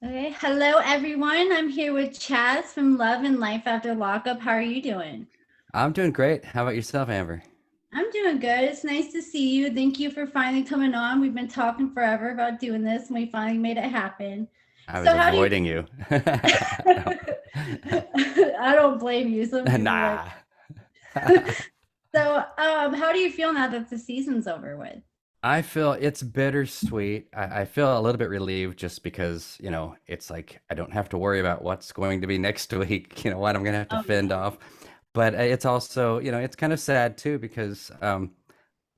Okay, hello everyone. I'm here with Chaz from Love and Life After Lockup. How are you doing? I'm doing great. How about yourself, Amber? I'm doing good. It's nice to see you. Thank you for finally coming on. We've been talking forever about doing this, and we finally made it happen. I So, was how do you? avoiding you. I don't blame you. Some people like. Nah. So, how do you feel now that the season's over with? I feel it's bittersweet. I feel a little bit relieved just because, it's like I don't have to worry about what's going to be next week, what I'm going to have to Oh fend yeah. off. But it's also, it's kind of sad too because, I've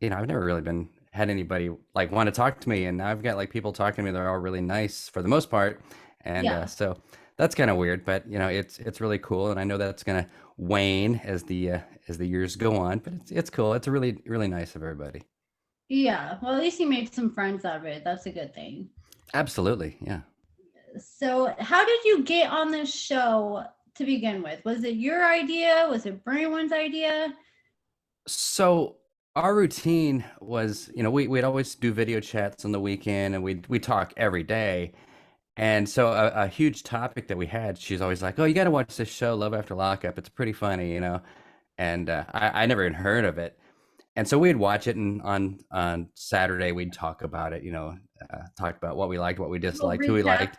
never really been had anybody like want to talk to me, and now I've got like people talking to me. They're all really nice for the most part, and Yeah. so that's kind of weird. But it's really cool, and I know that's gonna wane as the years go on. But it's cool. It's really nice of everybody. Yeah. Well, at least you made some friends out of it. That's a good thing. Absolutely, yeah. So, how did you get on this show to begin with? Was it your idea? Was it Brainwind's idea? So our routine was, we'd always do video chats on the weekend, and we talk every day. And so a huge topic that we had, she's always like, "Oh, you got to watch this show, Love After Lockup. It's pretty funny." And I never even heard of it. And so we'd watch it, and on Saturday we'd talk about it. Talk about what we liked, what we Little disliked, who we recap. liked.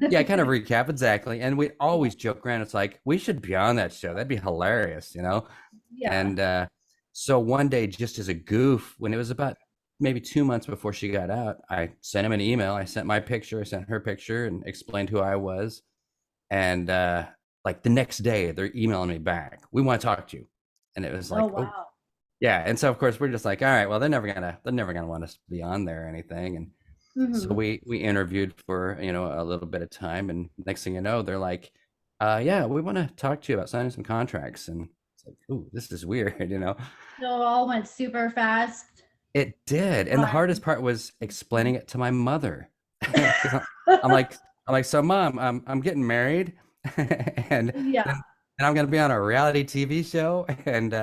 Yeah, kind of recap exactly. And we'd always joke around. It's like we should be on that show. That'd be hilarious. Yeah. And so one day, just as a goof, when it was about maybe 2 months before she got out, I sent him an email. I sent my picture, I sent her picture, and explained who I was. And like the next day, they're emailing me back. We want to talk to you. And it was Oh like, oh, wow. yeah. And so of course we're just like, all right, well, they're never gonna want us to be on there or anything. And so Hmm. we interviewed for a little bit of time, and next thing you know, they're like, yeah, we want to talk to you about signing some contracts. And it's like, ooh, this is weird. So it all went super fast. It did, and the Wow. hardest part was explaining it to my mother, because I'm like, so mom, I'm getting married, and Yeah. and I'm gonna be on a reality TV show, and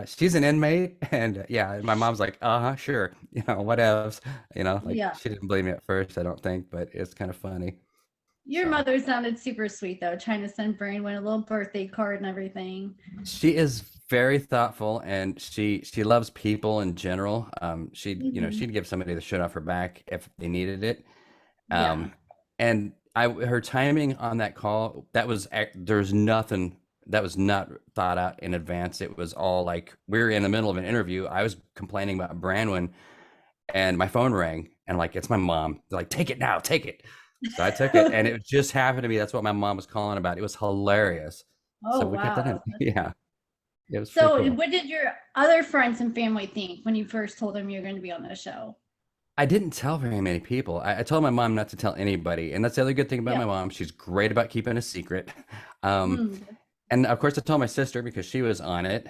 she's an inmate, and yeah, my mom's like, sure, what else, like Yeah. she didn't believe me at first, I don't think, but it's kind of funny. Your So mother sounded super sweet though, trying to send Brainwind a little birthday card and everything. she is very thoughtful, and she loves people in general. Hmm. She'd give somebody the shirt off her back if they needed it. Yeah. And her timing on that call, there's nothing that was not thought out in advance. It was all like we were in the middle of an interview. I was complaining about Branwyn, and my phone rang, and like it's my mom. They're like, take it now, take it. So I took it, and it just happened to be that's what my mom was calling about. It was hilarious. So Oh we kept that in. wow. Yeah, it was pretty So cool. what did your other friends and family think when you first told them you're going to be on the show? I didn't tell very many people. I told my mom not to tell anybody, and that's the other good thing about Yeah. my mom. She's great about keeping a secret. Um, Mm. and of course, I told my sister because she was on it.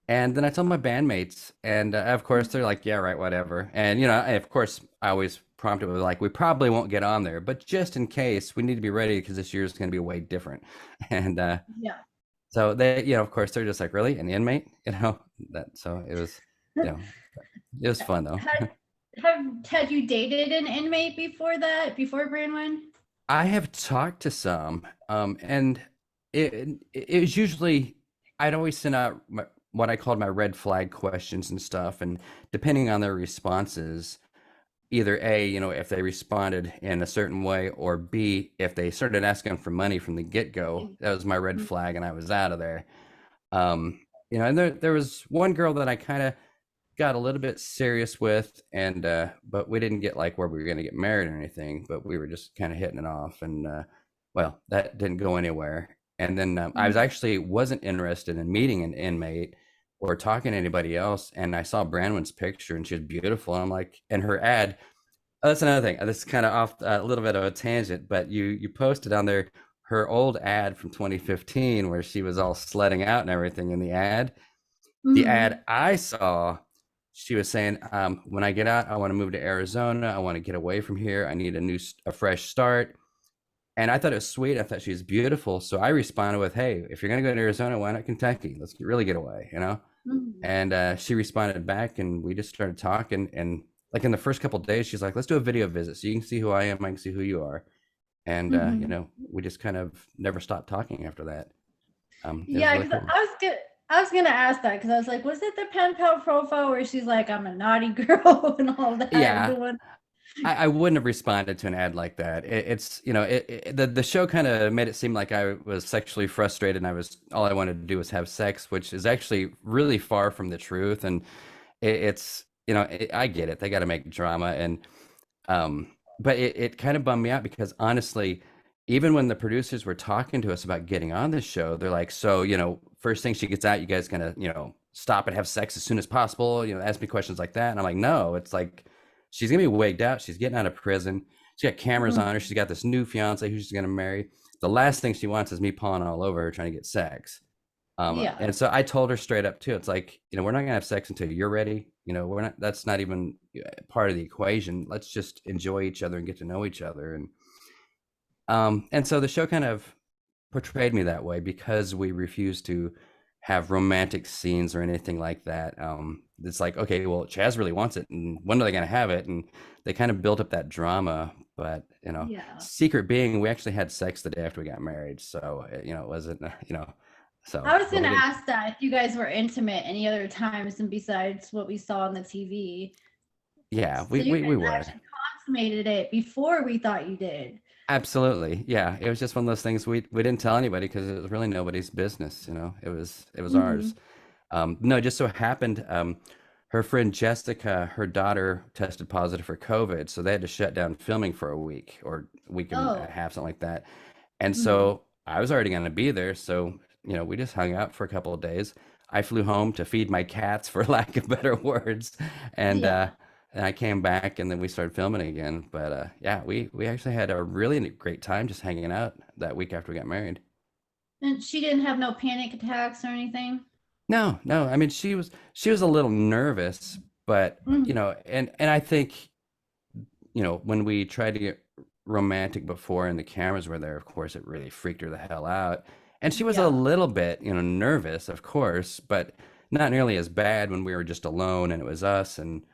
And then I told my bandmates, and of course, they're like, "Yeah, right, whatever." And of course, I always prompted with like, "We probably won't get on there, but just in case, we need to be ready because this year is going to be way different." And Yeah. so they, of course, they're just like, "Really, an inmate?" That. So you know, it was fun though. Had had you dated an inmate before that? Before Brainwind? I have talked to some, and it was usually I'd always send out what I called my red flag questions and stuff, and depending on their responses, either A, if they responded in a certain way, or B, if they started asking for money from the get-go, that was my red flag, and I was out of there. And there was one girl that I kind of got a little bit serious with, and but we didn't get like where we were going to get married or anything, but we were just kind of hitting it off, and well, that didn't go anywhere. And then I was Mm. actually wasn't interested in meeting an inmate or talking to anybody else, and I saw Branwen's picture, and she was beautiful, and I'm like, and her ad. Oh, that's another thing. This is kind of off a little bit of a tangent, but you posted on there her old ad from 2015 where she was all sledding out and everything in the ad. The ad Mm. I saw, she was saying, when I get out, I want to move to Arizona. I want to get away from here. I need a fresh start. And I thought it was sweet. I thought she was beautiful. So I responded with, hey, if you're going to go to Arizona, why not Kentucky? Let's really get away. Mm. And she responded back, and we just started talking. And like in the first couple of days, she's like, let's do a video visit so you can see who I am, I can see who you are. And you Hmm. know, we just kind of never stopped talking after that. It was Yeah, really because cool. I was gonna ask that because I was like, was it the pen pal profile where she's like, I'm a naughty girl and all that? Yeah, The one, I wouldn't have responded to an ad like that. It's, you know, the show kind of made it seem like I was sexually frustrated and I was all I wanted to do was have sex, which is actually really far from the truth. And it's, you know, I get it. They got to make drama, and but it kind of bummed me out because honestly, even when the producers were talking to us about getting on this show, they're like, so, you know, first thing she gets out, you guys gonna, you know, stop and have sex as soon as possible, you know, ask me questions like that. And I'm like, no, it's like she's gonna be wigged out. She's getting out of prison. She's got cameras on her. mhm. She's got this new fiance who she's gonna marry. The last thing she wants is me pawing all over her trying to get sex. Yeah, And so I told her straight up too. It's like, you know, we're not gonna have sex until you're ready. You know, we're not. That's not even part of the equation. Let's just enjoy each other and get to know each other. And so the show kind of portrayed me that way because we refused to have romantic scenes or anything like that. It's like, okay, well, Chazz really wants it, and when are they gonna have it? And they kind of built up that drama. But you know, yeah. secret being, we actually had sex the day after we got married. So you know, it wasn't you know. So, I was but gonna we didn't. ask that if you guys were intimate any other times and besides what we saw on the TV. Yeah, So you we guys were. actually consummated it before we thought you did. Absolutely. Yeah, it was just one of those things we didn't tell anybody because it was really nobody's business, you know. It was ours. Hmm. No, it just so happened her friend Jessica, her daughter tested positive for COVID, so they had to shut down filming for a week or a week and a Oh. half, something like that. And Hmm. so I was already going to be there, so you know, we just hung out for a couple of days. I flew home to feed my cats, for lack of better words, and uh, Yeah. and I came back, and then we started filming again. But yeah, we actually had a really great time just hanging out that week after we got married. And she didn't have no panic attacks or anything. No, no, I mean she was a little nervous, but you Hmm. know, and I think you know when we tried to get romantic before and the cameras were there, of course, it really freaked her the hell out. And she was a Yeah. little bit, you know, nervous, of course, but not nearly as bad when we were just alone and it was us. And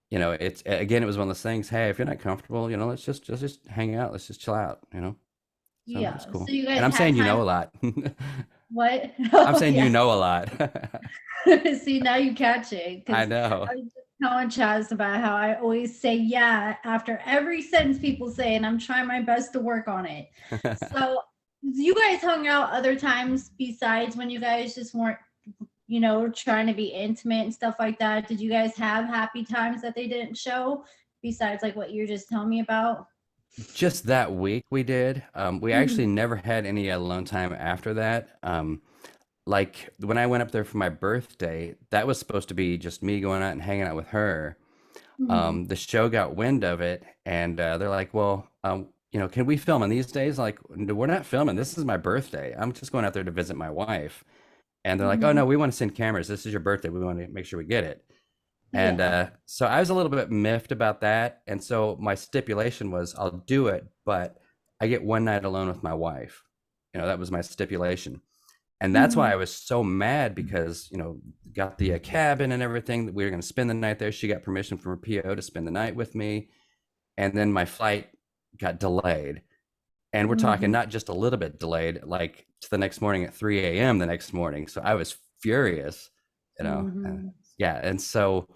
you know, it's again, it was one of those things. Hey, if you're not comfortable, you know, let's just hang out, let's just chill out, you know. So it was Yeah. So cool. you And guys I'm had saying you know time. a lot. What? I'm Oh saying you yeah. know a lot. See, now you catch it I because know. I was just telling Chaz about how I always say yeah after every sentence people say, and I'm trying my best to work on it. So you guys hung out other times besides when you guys just weren't, trying to be intimate and stuff like that. Did you guys have happy times that they didn't show besides like what you're just telling me about? Just that week we did. We actually Mhm. never had any alone time after that. Like when I went up there for my birthday, that was supposed to be just me going out and hanging out with her. Mhm. The show got wind of it, and they're like, "Well, you know, can we film on these days?" Like, "No, we're not filming. This is my birthday. I'm just going out there to visit my wife." And they're like, "Oh no, Mhm. we want to send cameras. This is your birthday. We want to make sure we get it." And Yeah. so I was a little bit miffed about that. And so my stipulation was I'll do it, but I get one night alone with my wife. You know, that was my stipulation. And that's why I Mhm. was so mad because, you know, got the cabin and everything that we were going to spend the night there. She got permission from her PO to spend the night with me. And then my flight got delayed. And we're talking Mhm. not just a little bit delayed, like to the next morning at 3 a.m. the next morning. So I was furious, you know. Mhm. Yeah. And so,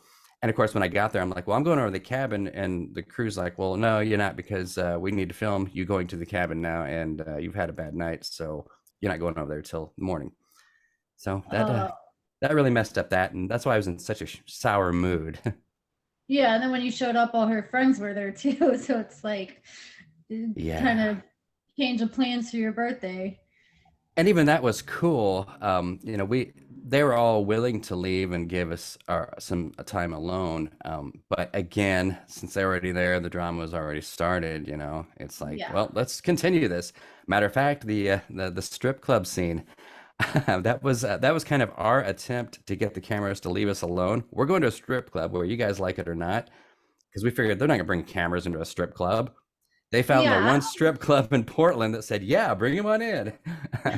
and of course, when I got there, I'm like, well, I'm going over to the cabin. And the crew's like, well, no, you're not because we need to film you going to the cabin now. And you've had a bad night. So you're not going over there till the morning. So Uh, that really messed up that. And that's why I was in such a sour mood. yeah, and then when you showed up, all her friends were there too. So it's like kind Yeah. of change of plans for your birthday. And even that was cool. You know, they were all willing to leave and give us some time alone. But again, since they're already there, the drama was already started. You know, it's like, Yeah. well, let's continue this. Matter of fact, the strip club scene that was kind of our attempt to get the cameras to leave us alone. We're going to a strip club, whether you guys like it or not, because we figured they're not going to bring cameras into a strip club. They found the Yeah. one strip club in Portland that said, "Yeah, bring him on in."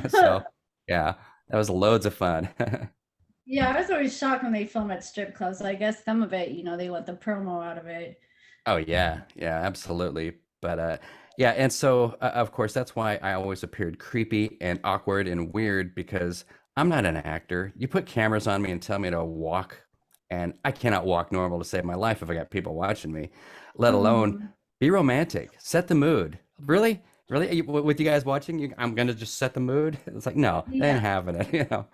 So, yeah, that was loads of fun. Yeah, I was always shocked when they film at strip clubs. I guess some of it, they want the promo out of it. Oh yeah, yeah, absolutely. But yeah, and so of course that's why I always appeared creepy and awkward and weird because I'm not an actor. You put cameras on me and tell me to walk, and I cannot walk normal to save my life if I got people watching me, let alone Mhm. be romantic, set the mood. Really? Really? With you guys watching, I'm gonna just set the mood? It's like, no, they ain't Yeah, having it, you know.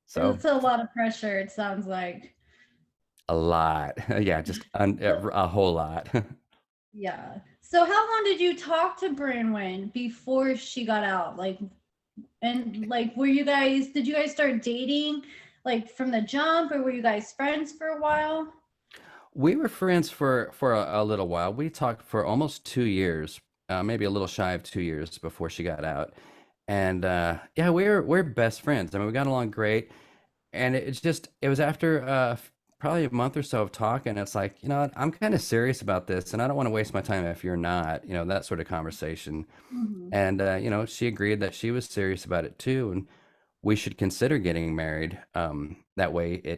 So it's a lot of pressure, it sounds like. a lot. Yeah, just a whole lot. Yeah. So how long did you talk to Branwen before she got out? And were you guys did you guys start dating like from the jump, or were you guys friends for a while? We were friends for a little while. We talked for almost 2 years, maybe a little shy of 2 years before she got out. And yeah, we're best friends. I mean, we got along great. And it was after probably a month or so of talking. It's like, you know what, I'm kind of serious about this, and I don't want to waste my time if you're not, you know, that sort of conversation. Mhm. And you know, she agreed that she was serious about it too, and we should consider getting married. That way, you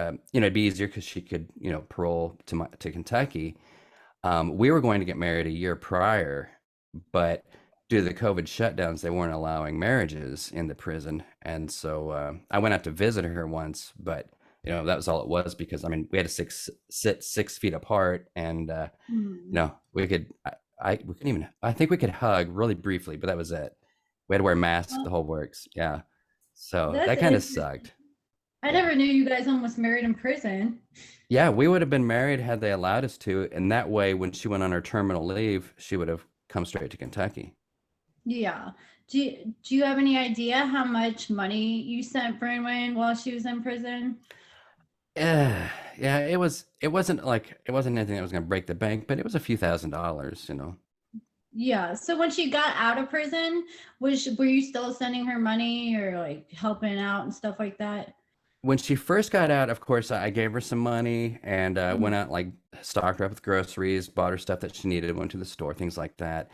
know, it'd be easier because she could, you know, parole to Kentucky. We were going to get married a year prior, but due to the COVID shutdowns, they weren't allowing marriages in the prison. And so I went out to visit her once, but you know, that was all it was because I mean, we had to sit 6 feet apart, and you Mhm. know, we couldn't even. I think we could hug really briefly, but that was it. We had to wear masks, Oh, the whole works. Yeah, so that's that kind of interesting. sucked. I Yeah. never knew you guys almost married in prison. Yeah, we would have been married had they allowed us to, and that way, when she went on her terminal leave, she would have come straight to Kentucky. Yeah. Do you have any idea how much money you sent Branwen while she was in prison? Yeah, yeah, it wasn't anything that was going to break the bank, but it was a few $1,000s, you know. Yeah. So when she got out of prison, were you still sending her money or like helping out and stuff like that? When she first got out, of course, I gave her some money and went Mhm. out, like, stocked her up with groceries, bought her stuff that she needed, went to the store, things like that.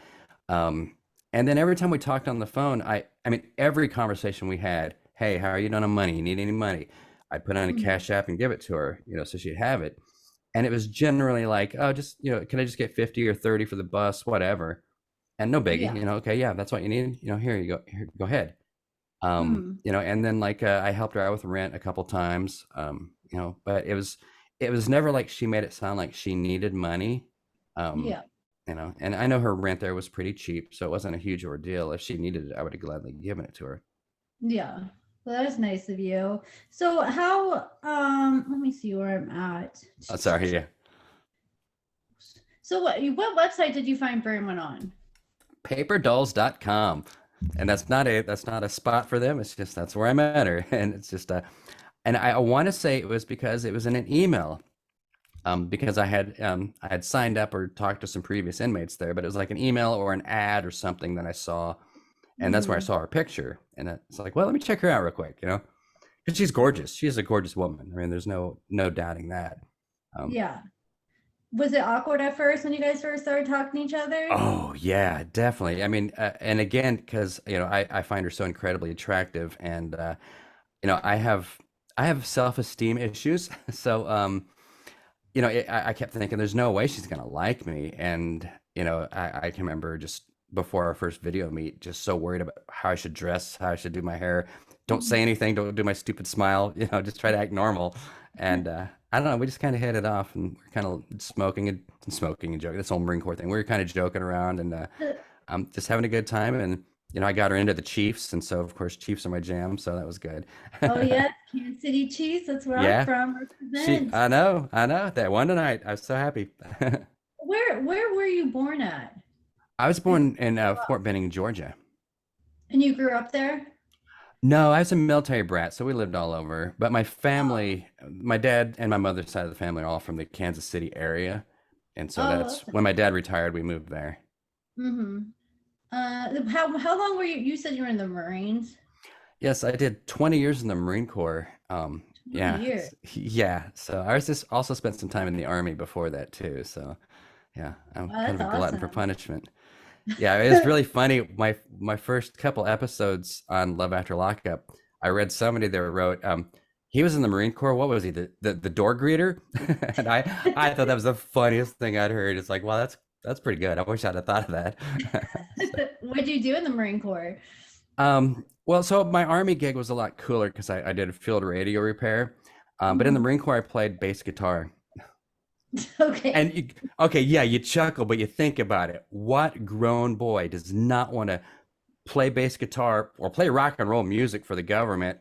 Um, and then every time we talked on the phone, I mean, every conversation we had, hey, how are you doing on money? You need any money? I'd put on a Mhm. cash app and give it to her, you know, so she'd have it. And it was generally like, oh, just, you know, can I just get 50 or 30 for the bus, whatever. And no biggie, Yeah. you know, okay, yeah, that's what you need, you know, here you go, here, go ahead. Mhm. You know, and then like I helped her out with rent a couple times, you know, but it was never like she made it sound like she needed money. um Yeah. you know, and I know her rent there was pretty cheap, so it wasn't a huge ordeal. If she needed it, I would have gladly given it to her. Yeah. Well, that's nice of you. So how let me see where I'm at. Oh, sorry, yeah. So what website did you find Burnwood on? Paperdolls.com. And that's not a spot for them. It's just that's where I met her. And it's just and I want to say it was because it was in an email. Because I had signed up or talked to some previous inmates there, but it was like an email or an ad or something that I saw, and that's where I Mhm. saw her picture, and it's like, well, let me check her out real quick, you know, because she's gorgeous. She is a gorgeous woman. I mean, there's no doubting that. Um, Yeah. Was it awkward at first when you guys first started talking to each other? oh yeah, definitely. I mean, and again, because you know, I find her so incredibly attractive, and you know, I have self-esteem issues, so you know, I kept thinking, there's no way she's gonna like me. And you know, I can remember just before our first video meet, just so worried about how I should dress, how I should do my hair. Don't say Mhm. anything. Don't do my stupid smile. You know, just try to act normal. And I don't know. We just kind of hit it off, and we're kind of smoking and joking. This whole Marine Corps thing. We were kind of joking around, and just having a good time. And you know, I got her into the Chiefs, and so of course, Chiefs are my jam. So that was good. Oh yeah, Kansas City Chiefs. That's where I'm Yeah, from. Represent. I know that one tonight. I was so happy. Where were you born at? I was I, born in Fort Benning, Georgia. and you grew up there? No, I was a military brat, so we lived all over. But my Oh, family, my dad and my mother's side of the family are all from the Kansas City area. And so oh, that's when my dad retired, we moved there. mm-hmm. How long were you? You said you were in the Marines. Yes, I did 20 years in the Marine Corps. 20 years. Yeah. So I was just also spent some time in the Army before that too. So yeah, I'm Wow, kind that's of a glutton for awesome. punishment. Yeah, it was really funny. My first couple episodes on Love After Lockup, I read somebody that wrote, He was in the Marine Corps. What was he? The door greeter? And I thought that was the funniest thing I'd heard. It's like, wow, that's pretty good. I wish I'd have thought of that. So, What'd you do in the Marine Corps? well, so my Army gig was a lot cooler because I did field radio repair. But in the Mhm. Marine Corps, I played bass guitar. Okay. And okay, yeah, you chuckle, but you think about it. What grown boy does not want to play bass guitar or play rock and roll music for the government,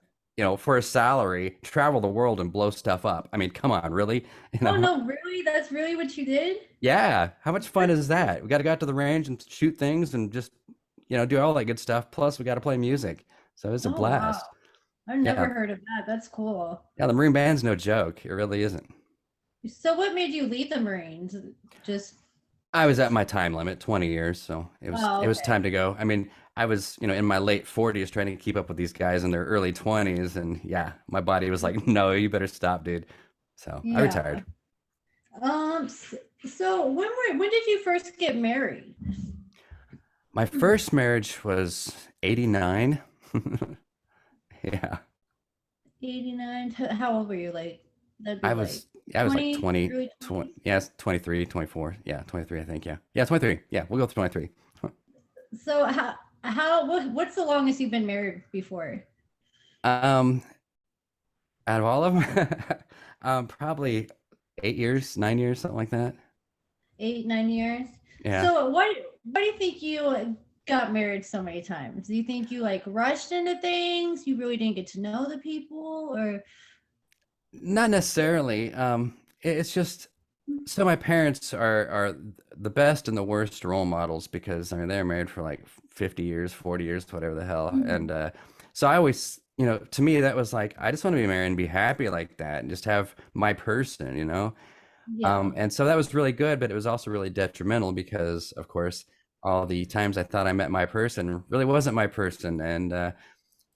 for a salary, travel the world and blow stuff up? I mean, come on, really? You Oh know, no, really? That's really what you did? yeah. How much fun That's is that? We got to go out to the range and shoot things and just, do all that good stuff. Plus, we got to play music. So it's a oh wow. blast. I've Yeah. never heard of that. That's cool. Yeah. The Marine Band's no joke. It really isn't. So what made you leave the Marines? Just I was at my time limit, 20 years, so it was oh it was okay. time to go. I mean, I was, in my late 40s trying to keep up with these guys in their early 20s, and yeah, my body was like, "No, you better stop, dude." So, I Yeah. retired. So when did you first get married? My first marriage was 89. Yeah. 89. How old were you? Like that'd be I like was I was like 20, 20, early 20, 20s. yes, 23, 24. Yeah, 23, I think, yeah. Yeah, 23. Yeah, we'll go with 23. So what's the longest you've been married before? Um, Out of all of them, probably 8 years, 9 years, something like that. 8, 9 years. Yeah. So why do you think you got married so many times? Do you think you like rushed into things? You really didn't get to know the people, or Not necessarily. It's just so my parents are the best and the worst role models because I mean they're married for like 50 years, 40 years, whatever the hell. Mhm. And so I always, to me that was like I just want to be married and be happy like that and just have my person. Yeah. And so that was really good, but it was also really detrimental because of course all the times I thought I met my person really wasn't my person. And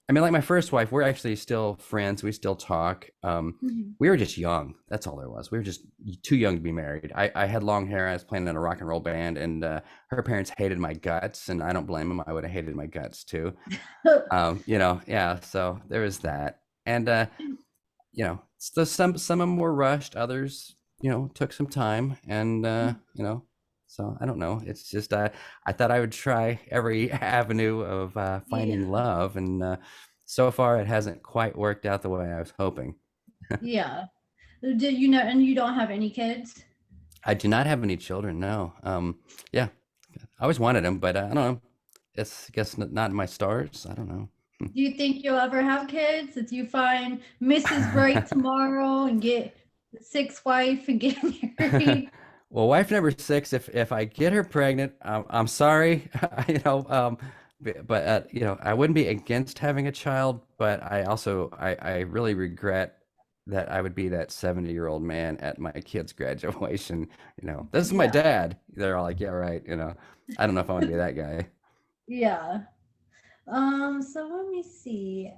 I mean, like my first wife, we're actually still friends. We still talk. Mhm. We were just young. That's all there was. We were just too young to be married. I had long hair. I was playing in a rock and roll band, and her parents hated my guts, and I don't blame them. I would have hated my guts too. Yeah. So there was that, and so some of them were rushed. Others, took some time, and so I don't know. It's just I thought I would try every avenue of finding Yeah. love, and so far it hasn't quite worked out the way I was hoping. Yeah. Did you know, and you don't have any kids? I do not have any children. No. Yeah, I always wanted them, but I don't know. It's I guess not in my stars. I don't know. Do you think you'll ever have kids? If you find Mrs. Right tomorrow and get the sixth wife and get married? Well, wife number six, if I get her pregnant, I'm sorry, but I wouldn't be against having a child, but I really regret that I would be that 70-year-old man at my kid's graduation. This is my Yeah. dad. They're all like, yeah, right. I don't know if I want to be that guy. Yeah. So let me see.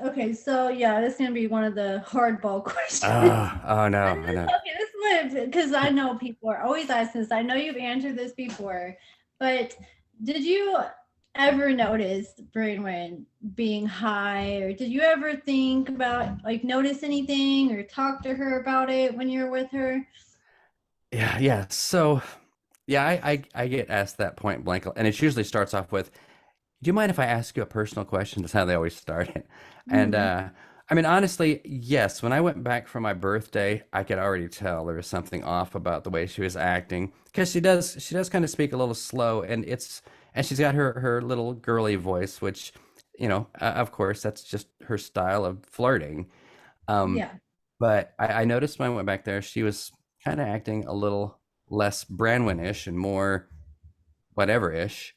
Okay, so yeah, this is gonna be one of the hardball questions. Oh no, And I know. okay, this one because I know people are always asking this. I know you've answered this before, but did you ever notice Brainwind being high, or did you ever think about like notice anything or talk to her about it when you're with her? Yeah, yeah. So yeah, I get asked that point blank, and it usually starts off with, "Do you mind if I ask you a personal question?" That's how they always start it. And Mhm. I mean, honestly, yes. When I went back for my birthday, I could already tell there was something off about the way she was acting because she does kind of speak a little slow, and she's got her little girly voice, which of course that's just her style of flirting. Um, Yeah. but I noticed when I went back there, she was kind of acting a little less Branwyn-ish and more whatever-ish.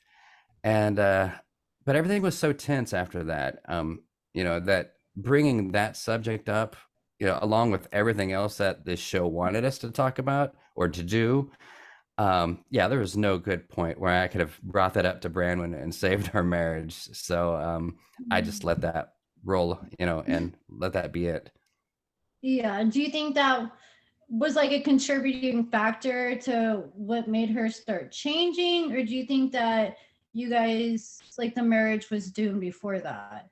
And but everything was so tense after that. That bringing that subject up, along with everything else that this show wanted us to talk about or to do. Yeah, there was no good point where I could have brought that up to Branwyn and saved our marriage. So I just let that roll, and let that be it. Yeah. Do you think that was like a contributing factor to what made her start changing, or do you think that you guys like the marriage was doomed before that?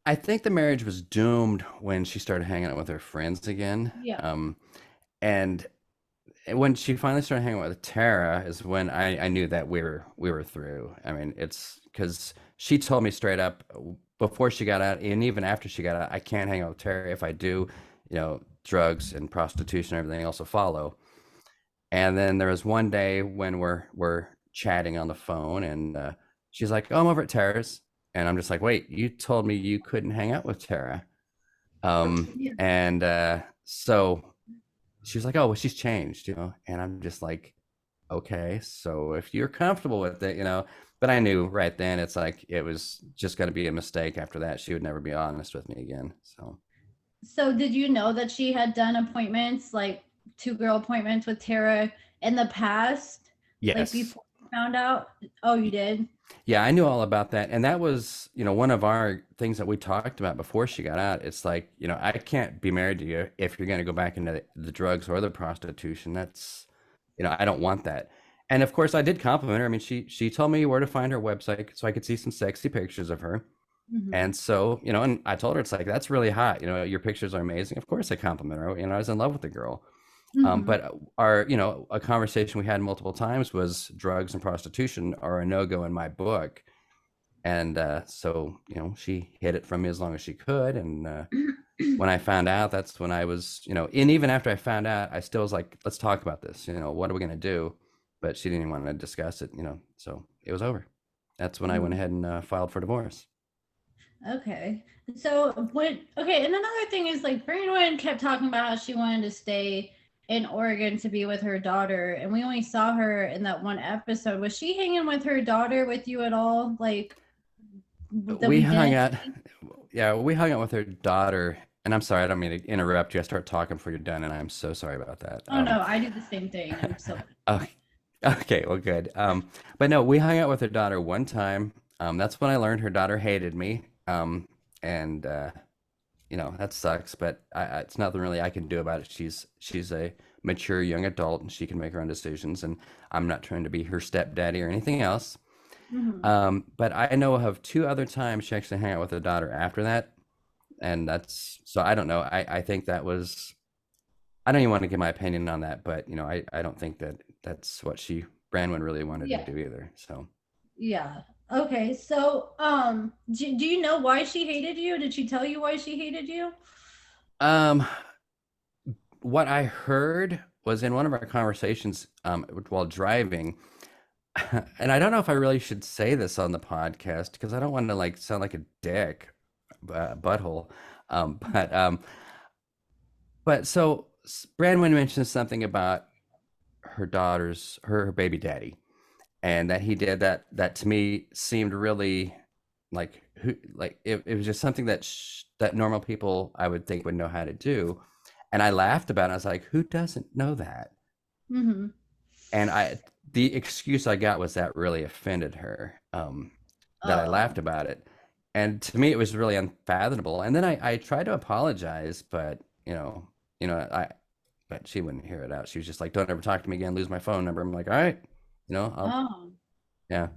I think the marriage was doomed when she started hanging out with her friends again. Yeah. And when she finally started hanging out with Tara is when I knew that we were through. I mean, it's because she told me straight up before she got out, and even after she got out, I can't hang out with Tara. If I do, drugs and prostitution and everything else will follow. And then there was one day when we're chatting on the phone, and she's like, "Oh, I'm over at Tara's," and I'm just like, "Wait, you told me you couldn't hang out with Tara." Yeah. And so she was like, "Oh, well, she's changed," and I'm just like, "Okay, so if you're comfortable with it. But I knew right then it's like it was just going to be a mistake. After that, she would never be honest with me again. So So did you know that she had done appointments, like two girl appointments with Tara in the past, like yes. before you found out? Oh, you did? Yeah, I knew all about that. And that was, one of our things that we talked about before she got out. It's like, I can't be married to you if you're going to go back into the drugs or the prostitution. That's, I don't want that. And of course, I did compliment her. I mean, she told me where to find her website so I could see some sexy pictures of her. Mm-hmm. And so, and I told her, it's like, that's really hot. Your pictures are amazing. Of course, I compliment her. I was in love with the girl. Mm-hmm. But a conversation we had multiple times was drugs and prostitution are a no-go in my book. And so, she hid it from me as long as she could. And when I found out, that's when I was, and even after I found out, I still was like, let's talk about this. What are we going to do? But she didn't even want to discuss it, so it was over. That's when I went Mm-hmm. ahead and filed for divorce. Okay. So what? Okay, and another thing is like Brandon kept talking about how she wanted to stay in Oregon to be with her daughter, and we only saw her in that one episode. Was she hanging with her daughter with you at all? Like that We we hung didn't out, see? yeah, we hung out with her daughter. And I'm sorry, I don't mean to interrupt you. I start talking before you're done, and I'm so sorry about that. Oh no, I do the same thing. I'm so Okay. Okay, well, good. But no, we hung out with her daughter one time. That's when I learned her daughter hated me. And that sucks, but it's nothing really I can do about it. She's a mature young adult, and she can make her own decisions. And I'm not trying to be her stepdaddy or anything else. Mhm. But I know of two other times she actually hung out with her daughter after that, and that's so I don't know. I think that was I don't even want to give my opinion on that, but I don't think that that's what Branwen really wanted to Yeah. do either. So, Yeah. Okay. So, do you know why she hated you? Did she tell you why she hated you? um, what I heard was in one of our conversations, while driving, and I don't know if I really should say this on the podcast because I don't want to like sound like a dick, butthole. But so Branwen mentioned something about her baby daddy, and that he did that to me seemed really like it was just something that normal people I would think would know how to do. And I laughed about it. I was like, who doesn't know that? Mm-hmm. And the excuse I got was that really offended her, that I Oh. laughed about it. And to me it was really unfathomable. And then I tried to apologize, but I but she wouldn't hear it out. She was just like, don't ever talk to me again, lose my phone number. I'm like, all right, I'll Oh, yeah.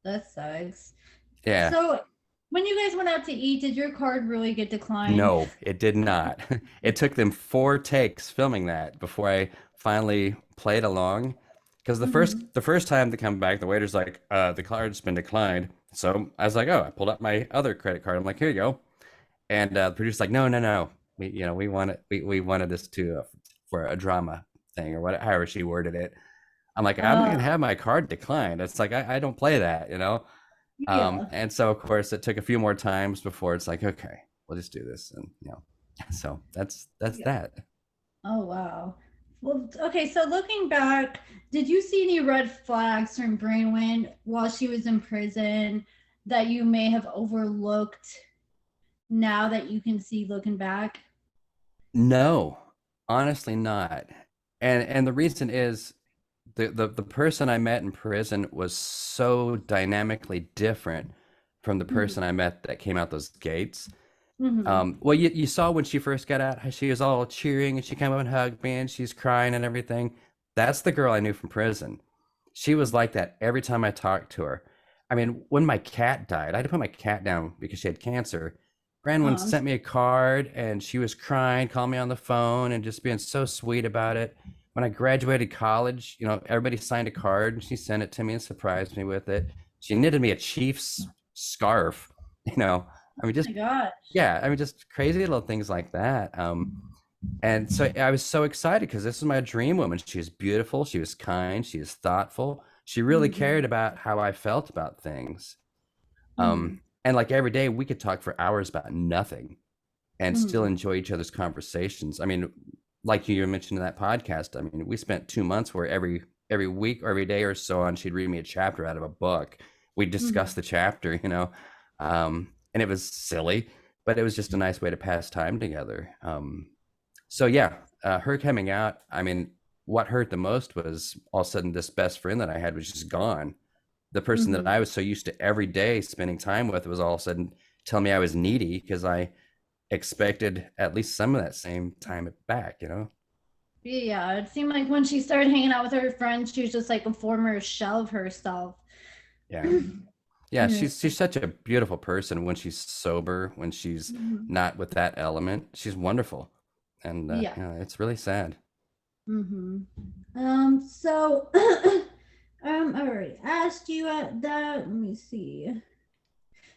that sucks. Yeah. So, when you guys went out to eat, did your card really get declined? No, it did not. It took them 4 takes filming that before I finally played along. Because the first Mm-hmm. the first time to come back, the waiter's like, the card's been declined. So I was like, oh, I pulled up my other credit card. I'm like, here you go. And the producer's like, no, no, no. We wanted this to for a drama thing or what, however she worded it. I'm like, I'm not gonna Uh, have my card declined. It's like I don't play that. yeah. And so of course it took a few more times before it's like, okay, we'll just do this. And so that's Yeah. that. Oh, wow. Well, okay. So, looking back, did you see any red flags from Brainwind while she was in prison that you may have overlooked now that you can see looking back? No, honestly not. And the reason is the person I met in prison was so dynamically different from the Mm-hmm. person I met that came out those gates. Mm-hmm. Well, you saw when she first got out, how she was all cheering and she came up and hugged me and she's crying and everything. That's the girl I knew from prison. She was like that every time I talked to her. I mean, when my cat died, I had to put my cat down because she had cancer. Brandon Um, sent me a card and she was crying, called me on the phone and just being so sweet about it. When I graduated college, everybody signed a card and she sent it to me and surprised me with it. She knitted me a Chiefs scarf, you know. I mean, oh just my gosh. yeah, I mean, just crazy little things like that. And so I was so excited because this is my dream woman. She was beautiful, she was kind, she was thoughtful. She really Mm-hmm. cared about how I felt about things. Mm-hmm. And like every day we could talk for hours about nothing and still Mm-hmm. enjoy each other's conversations. I mean, like you mentioned in that podcast, I mean, we spent 2 months where every week or every day or so on, she'd read me a chapter out of a book. We'd discuss Mm-hmm. the chapter, and it was silly, but it was just a nice way to pass time together. So yeah, her coming out, I mean, what hurt the most was all of a sudden this best friend that I had was just gone. The person that Mm-hmm. I was so used to every day spending time with was all of a sudden telling me I was needy because I expected at least some of that same time back. Yeah, it seemed like when she started hanging out with her friends, she was just like a former shell of herself. Yeah. And Yeah, she's it's she's such a beautiful person when she's sober, when she's mhm. not with that element. She's wonderful. And Yeah. it's really sad. Mm-hmm. So I already asked you at that. Let me see.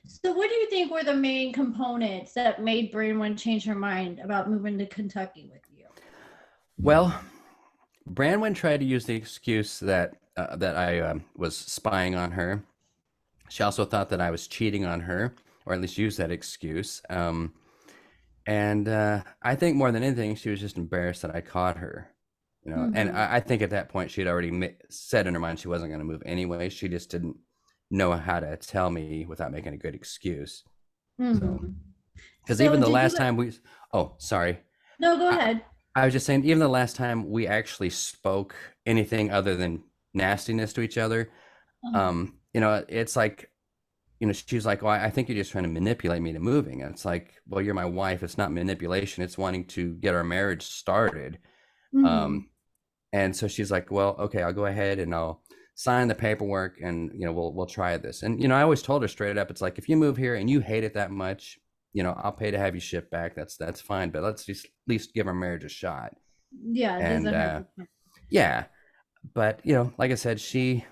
So what do you think were the main components that made Brainwin change her mind about moving to Kentucky with you? Well, Branwen tried to use the excuse that I was spying on her. She also thought that I was cheating on her, or at least used that excuse. And I think more than anything, she was just embarrassed that I caught her. And Mm-hmm. I think at that point she had already said in her mind she wasn't going to move anyway. She just didn't know how to tell me without making a good excuse. So, Mm-hmm. because So even the did you last time oh, sorry. no, go I, ahead. I was just saying, even the last time we actually spoke anything other than nastiness to each other, Uh-huh. it's like, she's like, well, I think you're just trying to manipulate me to moving. And it's like, well, you're my wife. It's not manipulation. It's wanting to get our marriage started. Mm-hmm. Um, and so she's like, well, okay, I'll go ahead and I'll sign the paperwork and, we'll try this. And, I always told her straight up, it's like, if you move here and you hate it that much, I'll pay to have you shipped back. That's fine. But let's just at least give our marriage a shot. Yeah, it And doesn't hurt. yeah, but like I said, she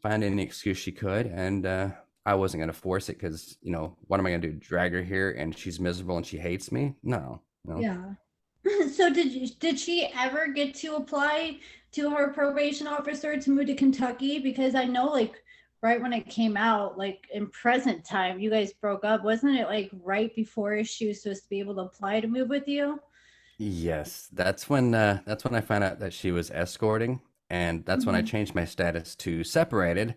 found any excuse she could, and I wasn't going to force it because what am I going to do? Drag her here and she's miserable and she hates me? No, no. Yeah. So did she ever get to apply to her probation officer to move to Kentucky? Because I know like right when it came out, like in present time, you guys broke up. Wasn't it like right before she was supposed to be able to apply to move with you? Yes, that's when I found out that she was escorting, and that's when I Mm-hmm. changed my status to separated.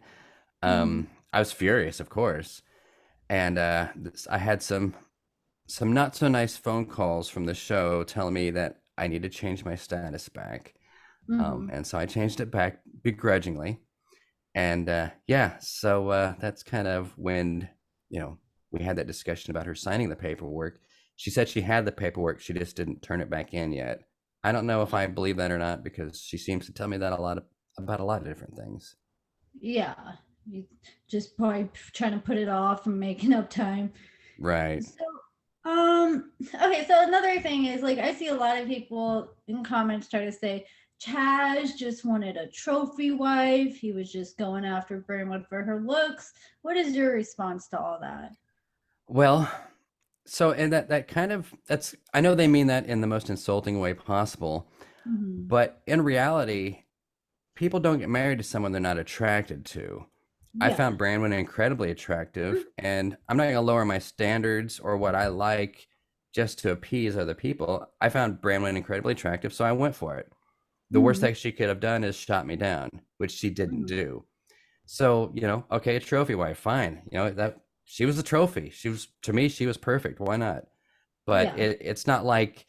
Mm-hmm. I was furious, of course, and I had some not so nice phone calls from the show telling me that I need to change my status back. Mm-hmm. And so I changed it back begrudgingly. And yeah, so that's kind of when, you know, we had that discussion about her signing the paperwork. She said she had the paperwork, she just didn't turn it back in yet. I don't know if I believe that or not because she seems to tell me that about a lot of different things. Yeah. You just probably trying to put it off and making up time. Right. So okay, so another thing is like I see a lot of people in comments try to say Chazz just wanted a trophy wife. He was just going after Burnwood for her looks. What is your response to all that? Well, so and that kind of that's I know they mean that in the most insulting way possible, Mm-hmm. but in reality, people don't get married to someone they're not attracted to. I Yeah. found Brandon incredibly attractive, and I'm not going to lower my standards or what I like just to appease other people. I found Brandon incredibly attractive, so I went for it. The worst Mm-hmm. thing she could have done is shot me down, which she didn't Mm-hmm. do. So, okay, a trophy wife, fine. That she was a trophy. She was to me, she was perfect. Why not? But Yeah. it's not like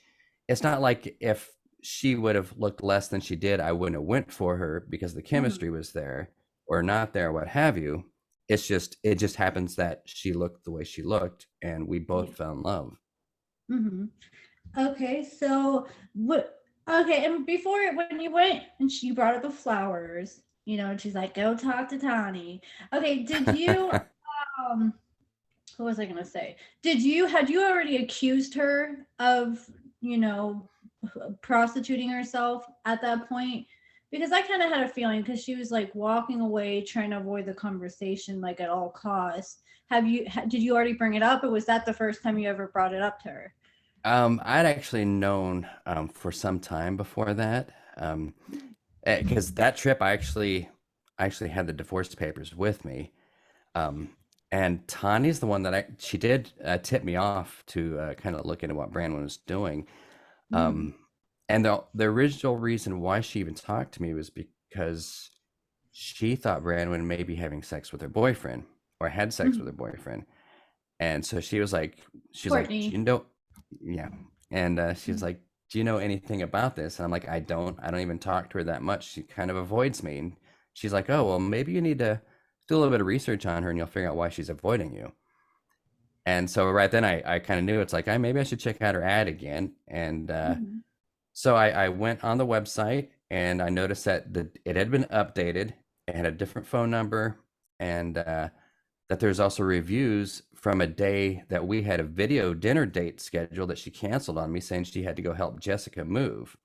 if she would have looked less than she did, I wouldn't have went for her because the Mm-hmm. chemistry was there or not there, what have you. It just happens that she looked the way she looked and we Yeah. both fell in love. Mm-hmm. Okay, so what? Okay, and before when you went and she brought up the flowers, and she's like, "Go talk to Tani." Okay, did you? Um, what was I going to say? Had you already accused her of, you know, prostituting herself at that point? Because I kind of had a feeling because she was like walking away, trying to avoid the conversation like at all costs. Did you already bring it up, or was that the first time you ever brought it up to her? I'd actually known for some time before that, because that trip I actually had the divorce papers with me, um, and Tanya's the one that she did tip me off to kind of look into what Brandon was doing. Mm, Um, and the original reason why she even talked to me was because she thought Brandon may be having sex with her boyfriend or had sex with her mm. boyfriend. And so she's like, do you Courtney. know, yeah. And she's like, do you know anything about this? And I'm like, I don't even talk to her that much. She kind of avoids me. And she's like, oh, well, maybe you need to do a little bit of research on her and you'll figure out why she's avoiding you. And so right then I kind of knew it's like, maybe I should check out her ad again. And Mm, so I went on the website and I noticed that it had been updated. It had a different phone number, and that there's also reviews from a day that we had a video dinner date scheduled that she canceled on me, saying she had to go help Jessica move.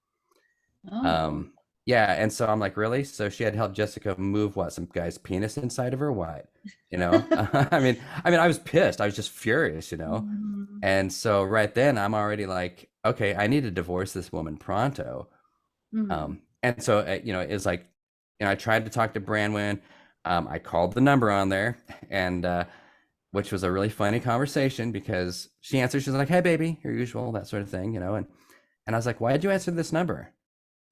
oh. Um, yeah, and so I'm like, really? So she had helped Jessica move what, some guy's penis inside of her? What? You know? I was pissed. I was just furious, you know? Mhm, And so right then I'm already like, okay, I need to divorce this woman pronto. mhm. And so, it's like, I tried to talk to Branwen. I called the number on there, and which was a really funny conversation because she answered. She's like, "Hey, baby," her usual, that sort of thing, and I was like, "Why did you answer this number?"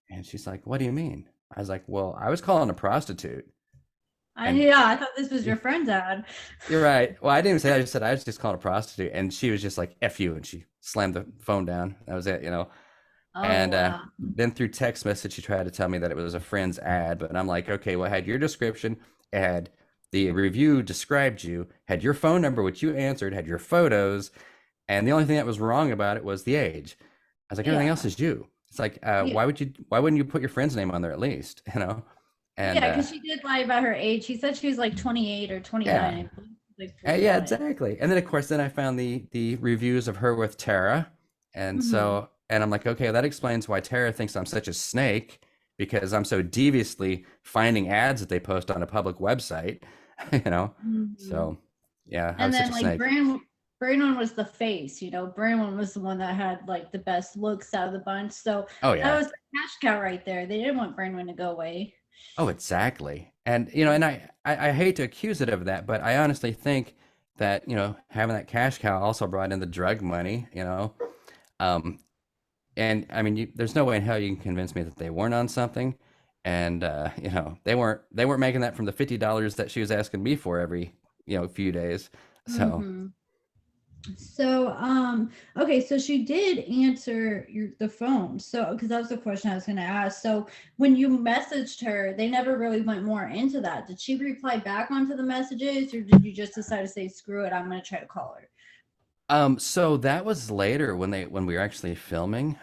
And she's like, "What do you mean?" I was like, "Well, I was calling a prostitute." And Yeah, I thought this was your friend's ad. you're right. Well, I didn't even say that. I just said I was just calling a prostitute, and she was just like, "F you," and she slammed the phone down. That was it. Oh, And wow. then through text message, she tried to tell me that it was a friend's ad, but I'm like, okay, well, I had your description, it had the review described you, had your phone number, which you answered, had your photos, and the only thing that was wrong about it was the age. I was like, everything else Yeah. is you. It's like, Yeah. why wouldn't you put your friend's name on there at least, And Yeah, because she did lie about her age. She said she was like 28 or 29. yeah, I believe she's like 40 Yeah, on it. exactly. And then of course, then I found the reviews of her with Tara, and Mhm. so and I'm like, okay, that explains why Tara thinks I'm such a snake because I'm so deviously finding ads that they post on a public website, you know. Mhm. So yeah, I And was such then a like snake. Brandon was the face, Brandon was the one that had like the best looks out of the bunch. So Oh that yeah. was the cash cow right there. They didn't want Brandon to go away. Oh, exactly. And and I hate to accuse it of that, but I honestly think that having that cash cow also brought in the drug money. Um, And I mean, there's no way in hell you can convince me that they weren't on something. And they weren't making that from the $50 that she was asking me for every few days. So Mhm. So, okay, so she did answer the phone. So, because that was the question I was going to ask. So, when you messaged her, they never really went more into that. Did she reply back onto the messages, or did you just decide to say, "Screw it, I'm going to try to call her"? so that was later when we were actually filming.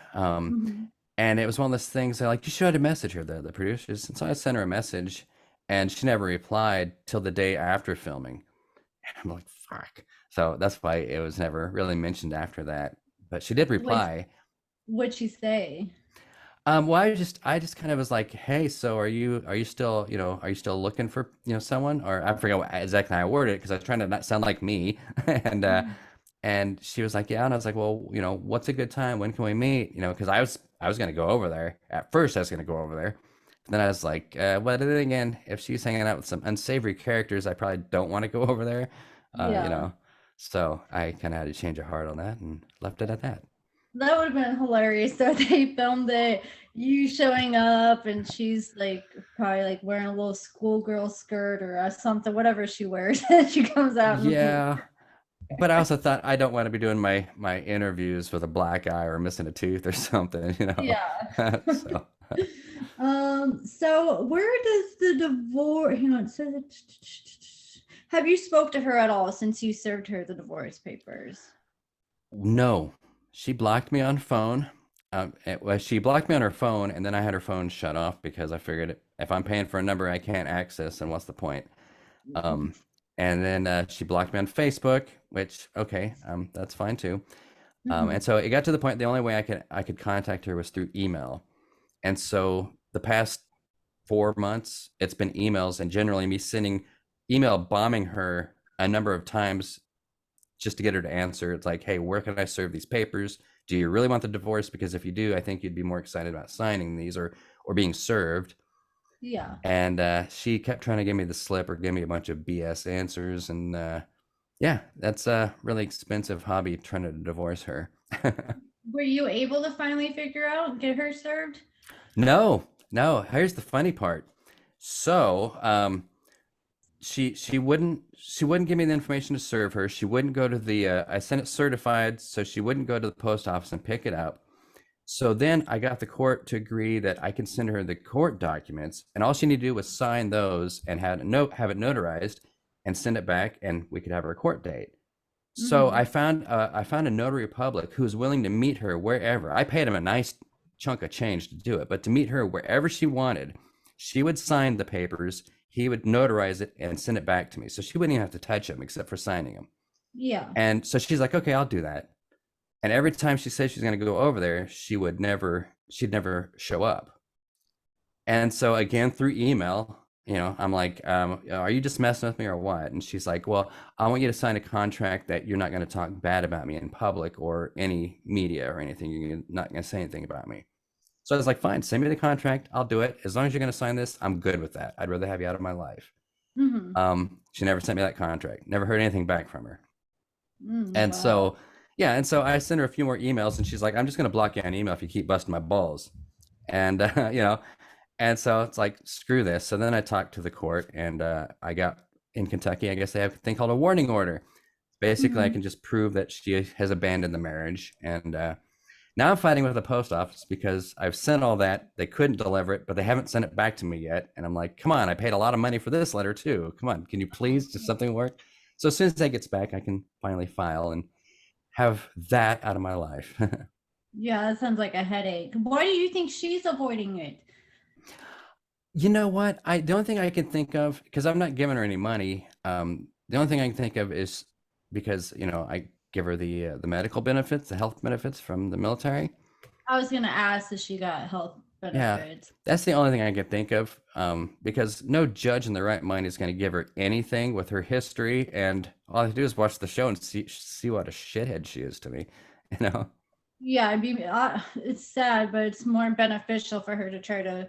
Mhm. And it was one of those things that like you should have messaged her, the producers. And so I sent her a message, and she never replied till the day after filming. And I'm like, fuck. So that's why it was never really mentioned after that. But she did What reply. What'd she say? Well, I just kind of was like, hey, so are you still, are you still looking for, someone? Or I forget exactly how I worded it because I was trying to not sound like me. And Mhm. and she was like, yeah. And I was like, well, what's a good time? When can we meet? Because I was gonna go over there. At first, I was gonna go over there. Then I was like, well, then again, if she's hanging out with some unsavory characters, I probably don't want to go over there. Uh, you Yeah. know. So I kind of had to change of heart on that and left it at that. That would have been hilarious. So they filmed it, you showing up, and she's like probably like wearing a little schoolgirl skirt or something, whatever she wears. And she comes out in the blue. Yeah. But I also thought I don't want to be doing my interviews with a black eye or missing a tooth or something. Yeah. So So where does the divorce, hang on, it says have you spoke to her at all since you served her the divorce papers? no, she blocked me on phone. Well, she blocked me on her phone, and then I had her phone shut off because I figured if I'm paying for a number I can't access, then what's the point? Um, And then she blocked me on Facebook, which okay, that's fine too. Mm-hmm. And so it got to the point the only way I could contact her was through email. And so the past 4 months, it's been emails and generally me sending email bombing her a number of times just to get her to answer. It's like, hey, where can I serve these papers? Do you really want the divorce? Because if you do, I think you'd be more excited about signing these or being served. Yeah. And she kept trying to give me the slip or give me a bunch of BS answers. And yeah, that's a really expensive hobby trying to divorce her. Were you able to finally figure out get her served? No, no. Here's the funny part. So, she wouldn't give me the information to serve her. She wouldn't go to the I sent it certified, so she wouldn't go to the post office and pick it up. So then I got the court to agree that I can send her the court documents, and all she needed to do was sign those and have it notarized and send it back, and we could have her court date. So Mm-hmm. I found a notary public who was willing to meet her wherever. I paid him a nice chunk of change to do it, but to meet her wherever she wanted, she would sign the papers, he would notarize it and send it back to me. So she wouldn't even have to touch them except for signing them. Yeah. And so she's like, okay, I'll do that. And every time she said she's going to go over there, she'd never show up. And so again, through email, I'm like, are you just messing with me or what? And she's like, well, I want you to sign a contract that you're not going to talk bad about me in public or any media or anything. You're not going to say anything about me. So I was like, fine, send me the contract. I'll do it. As long as you're going to sign this, I'm good with that. I'd rather have you out of my life. Mm-hmm. She never sent me that contract. Never heard anything back from her. And Wow. so, yeah, and so I sent her a few more emails, and she's like, "I'm just gonna block you on email if you keep busting my balls." And and so it's like, screw this. So then I talked to the court, and I got in Kentucky. I guess they have a thing called a warning order. Basically, I Mm-hmm. can just prove that she has abandoned the marriage, and now I'm fighting with the post office because I've sent all that. They couldn't deliver it, but they haven't sent it back to me yet. And I'm like, come on, I paid a lot of money for this letter too. Come on, can you please just something work? So as soon as that gets back, I can finally file and have that out of my life. Yeah, that sounds like a headache. Why do you think she's avoiding it? You know what? The only thing I can think of, because I'm not giving her any money, the only thing I can think of is because I give her the medical benefits, the health benefits from the military. I was gonna ask if she got health Yeah, benefits. that's the only thing I can think of. Because no judge in the right mind is going to give her anything with her history, and all I have to do is watch the show and see what a shithead she is to me. You know? Yeah, it's sad, but it's more beneficial for her to try to,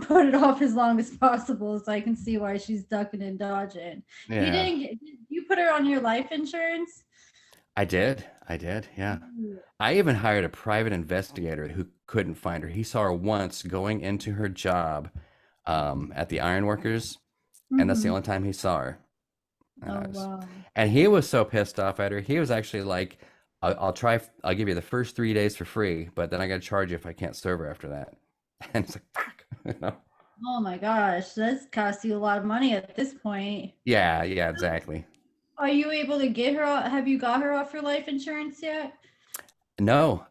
put it off as long as possible. So I can see why she's ducking and dodging. Yeah, Did you put her on your life insurance? I did. I did. Yeah. I even hired a private investigator who couldn't find her. He saw her once going into her job at the ironworkers, and that's the Mm-hmm. only time he saw her. Oh Uh, wow. and he was so pissed off at her. He was actually like, I'll give you the first 3 days for free, but then I got to charge you if I can't serve her after that." And it's like, fuck. Oh my gosh, that's cost you a lot of money at this point. Yeah, yeah, exactly. Are you able to get her? Have you got her off your life insurance yet? No,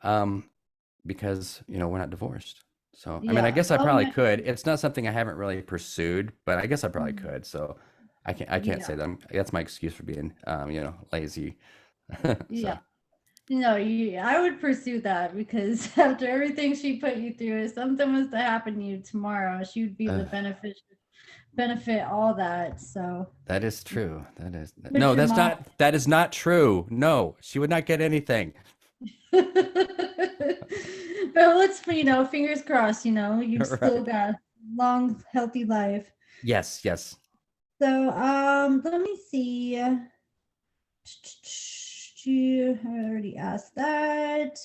because we're not divorced. So I mean, I Yeah. guess I Oh probably no. could. It's not something I haven't really pursued, but I guess I probably Mhm. could. So I can't Yeah. say that. That's my excuse for being lazy. Yeah. So I would pursue that because after everything she put you through, if something was to happen to you tomorrow, she would be the uh, benefit all that. So that is true. That is put no, your that's mom. not that is not true. No, she would not get anything. But let's, fingers crossed, you've still Right. got a long, healthy life. Yes, yes. So let me see. I already asked that.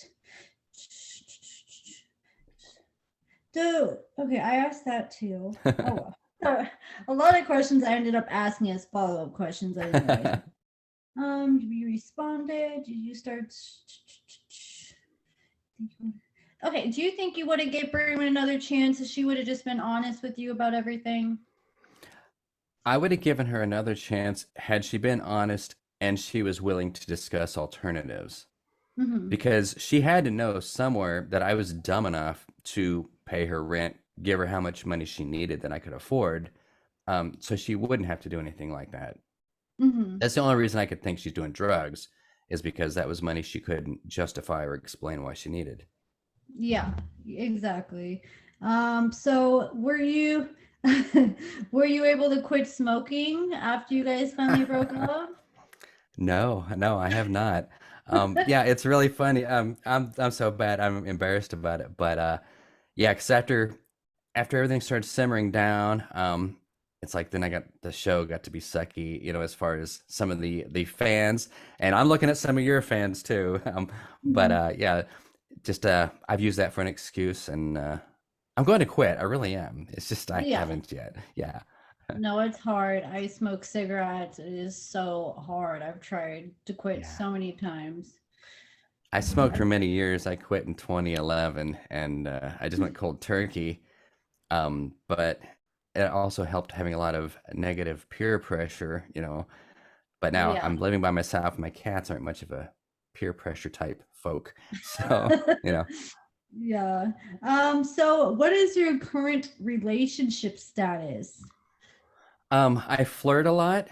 So, okay, I asked that too. Oh, well. So, a lot of questions I ended up asking as follow-up questions. I didn't realize. You responded. Did you start? Okay, do you think you would have given her another chance if she would have just been honest with you about everything? I would have given her another chance had she been honest and she was willing to discuss alternatives. Mm-hmm. Because she had to know somewhere that I was dumb enough to pay her rent, give her how much money she needed that I could afford, so she wouldn't have to do anything like that. Hmm. That's the only reason I could think she's doing drugs, is because that was money she couldn't justify or explain why she needed. Yeah, exactly. So were you were you able to quit smoking after you guys finally broke up? No, no, I have not. Yeah, it's really funny. I'm so bad. I'm embarrassed about it. But yeah, because after everything started simmering down, it's like then I got the show got to be sucky, as far as some of the fans, and I'm looking at some of your fans too. But Mhm. yeah, just I've used that for an excuse, and I'm going to quit. I really am. It's just I Yeah. haven't yet. Yeah, No, it's hard. I smoke cigarettes. It is so hard. I've tried to quit yeah. so many times. I smoked I, for many years. I quit in 2011, and I just went cold turkey. But it also helped having a lot of negative peer pressure, But now yeah. I'm living by myself. My cats aren't much of a peer pressure type folk, so. Yeah. So what is your current relationship status? I flirt a lot.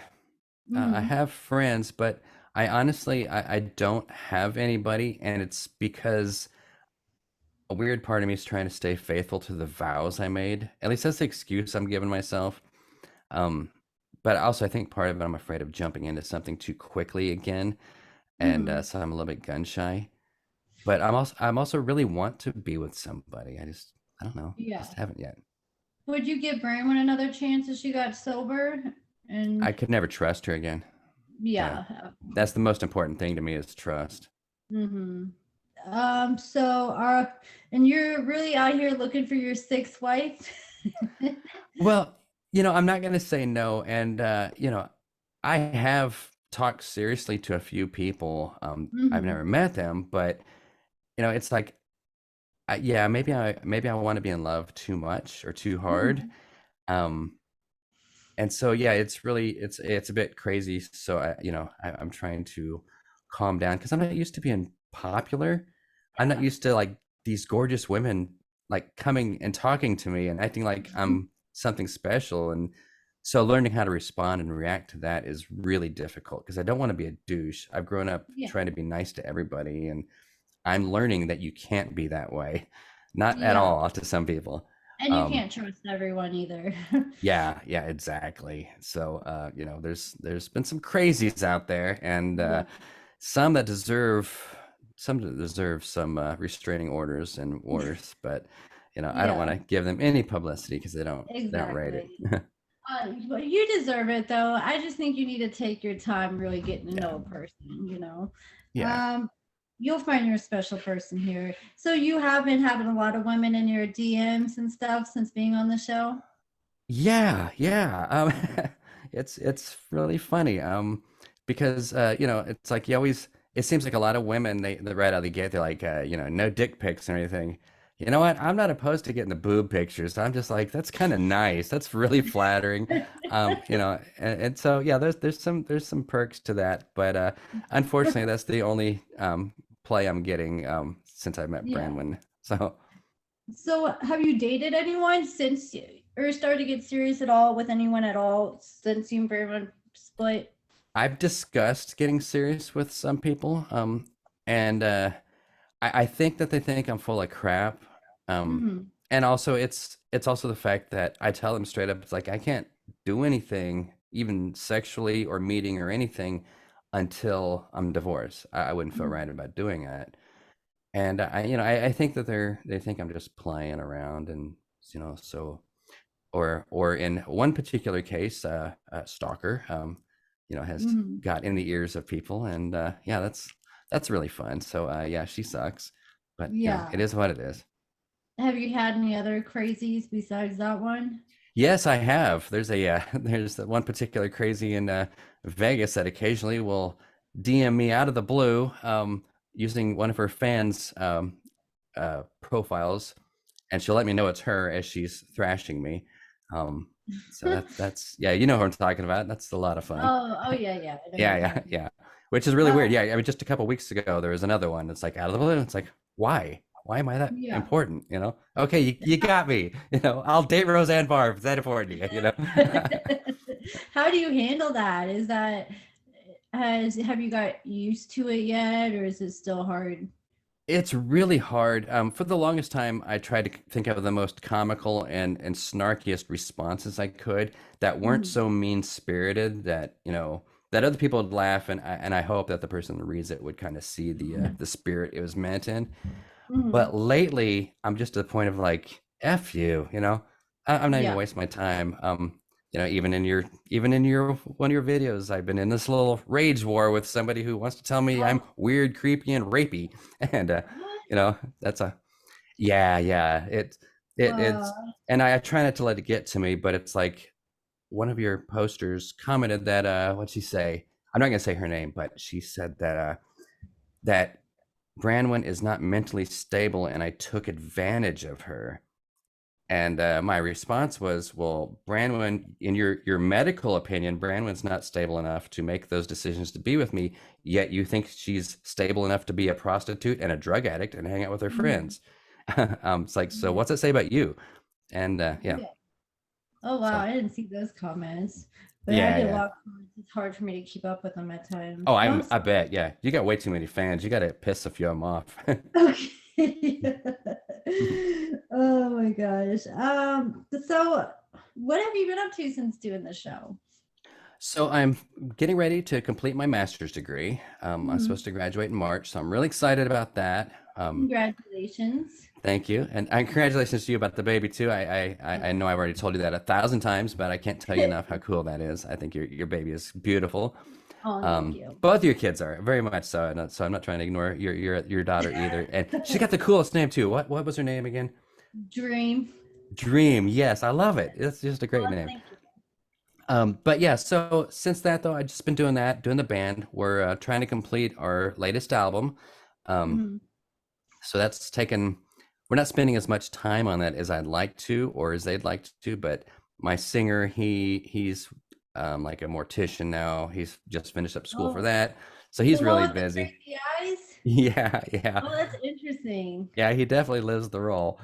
I Hmm. have friends, but I honestly I don't have anybody, and it's because a weird part of me is trying to stay faithful to the vows I made. At least that's the excuse I'm giving myself. Um, but also I think part of it I'm afraid of jumping into something too quickly again, and Hmm. so I'm a little bit gun shy. But I'm also really want to be with somebody. I don't know, Yeah. just haven't yet. Would you give Brandon another chance if she got sober? And I could never trust her again. Yeah, yeah. that's the most important thing to me is trust. Mm-hmm. So and you're really out here looking for your sixth wife? Well, I'm not going to say no. And, I have talked seriously to a few people. I've Mm-hmm. never met them, but, it's like, yeah, maybe I want to be in love too much or too hard. Mm-hmm. Um, and so, yeah, it's a bit crazy. So I'm trying to calm down because I'm not used to being popular. I'm not Yeah. used to like these gorgeous women like coming and talking to me and acting like I'm something special. And so learning how to respond and react to that is really difficult because I don't want to be a douche. I've grown up Yeah. trying to be nice to everybody, and I'm learning that you can't be that way. Not at Yeah. all to some people. And you Um, can't trust everyone either. yeah, yeah, exactly. So, there's been some crazies out there, and Yeah. some that deserve some restraining orders and worse. But I don't want Yeah. to give them any publicity because they don't rate it. Exactly. But you deserve it though. I just think you need to take your time really getting to Yeah, know a person. yeah. Um, you'll find your special person here. So you have been having a lot of women in your DMs and stuff since being on the show? Yeah, yeah. It's really funny. Because it's like you always. It seems like a lot of women they right out of the gate they're like, no dick pics or anything. You know what? I'm not opposed to getting the boob pictures. I'm just like, that's kind of nice. That's really flattering. And so yeah, there's some perks to that, but unfortunately, that's the only play I'm getting since I met Yeah. Branwen. So. So have you dated anyone since or started to get serious at all with anyone at all since you and Brandon split? I've discussed getting serious with some people, and I think that they think I'm full of crap. Um, Mm-hmm. and also it's also the fact that I tell them straight up, it's like I can't do anything, even sexually or meeting or anything, until I'm divorced. I wouldn't feel right about doing that. And I think that they think I'm just playing around, and so or in one particular case, a stalker, has Mm-hmm. got in the ears of people, and yeah, that's really fun. So yeah, she sucks, but Yeah. it is what it is. Have you had any other crazies besides that one? Yes, I have. There's a there's that one particular crazy in Vegas that occasionally will DM me out of the blue, using one of her fans' profiles, and she'll let me know it's her as she's thrashing me. Um, so that's yeah, you know who I'm talking about. That's a lot of fun. Oh yeah, yeah. I know who Yeah, you're yeah, talking yeah. Which is really weird. about. Yeah, I mean, just a couple weeks ago there was another one. It's like out of the blue. It's like, why? Why am I that Yeah. important? Okay, you got me. I'll date Roseanne Barr. Is that important to you? How do you handle that? Is that have you got used to it yet, or is it still hard? It's really hard. For the longest time, I tried to think of the most comical and snarkiest responses I could that weren't Mhm. so mean-spirited that, that other people would laugh, and I hope that the person that reads it would kind of see the spirit it was meant in. But Mhm. lately, I'm just to the point of like, F you, I'm not even Yeah. wasting my time. Even in your one of your videos, I've been in this little rage war with somebody who wants to tell me I'm Oh, weird, creepy, and rapey. And what? that's a yeah. It's Uh, and I try not to let it get to me, but it's like one of your posters commented that what'd she say? I'm not gonna say her name, but she said that Branwen is not mentally stable and I took advantage of her. And my response was, well, Branwen, in your medical opinion, Branwen's not stable enough to make those decisions to be with me, yet you think she's stable enough to be a prostitute and a drug addict and hang out with her mhm. friends. It's like, so Yeah. what's it say about you? And yeah, Yeah. Oh wow, so I didn't see those comments, but I yeah, get a yeah. lot of comments. It's hard for me to keep up with them at Oh, times. I bet, yeah. You got way too many fans. You got to piss a few of them off. Okay. Oh my gosh. So what have you been up to since doing the show? So I'm getting ready to complete my master's degree. I'm Mhm. supposed to graduate in March, so I'm really excited about that. Congratulations. Thank you, and congratulations to you about the baby too. I know I've already told you that 1,000 times, but I can't tell you enough how cool that is. I think your baby is beautiful. Oh, thank you. Both of your kids are very much so, and so I'm not trying to ignore your daughter either. And she got the coolest name too. What was her name again? Dream. Dream. Yes, I love it. It's just a great Oh, name. thank you. But yeah, so since that though, I've just been doing that, doing the band. We're trying to complete our latest album. Um, Mhm. so that's taken, we're not spending as much time on that as I'd like to, or as they'd like to, but my singer, he's like a mortician now. He's just finished up school for Oh, that. So the he's one really with the busy. crazy eyes? Yeah, yeah. Oh, that's interesting. Yeah, he definitely lives the role.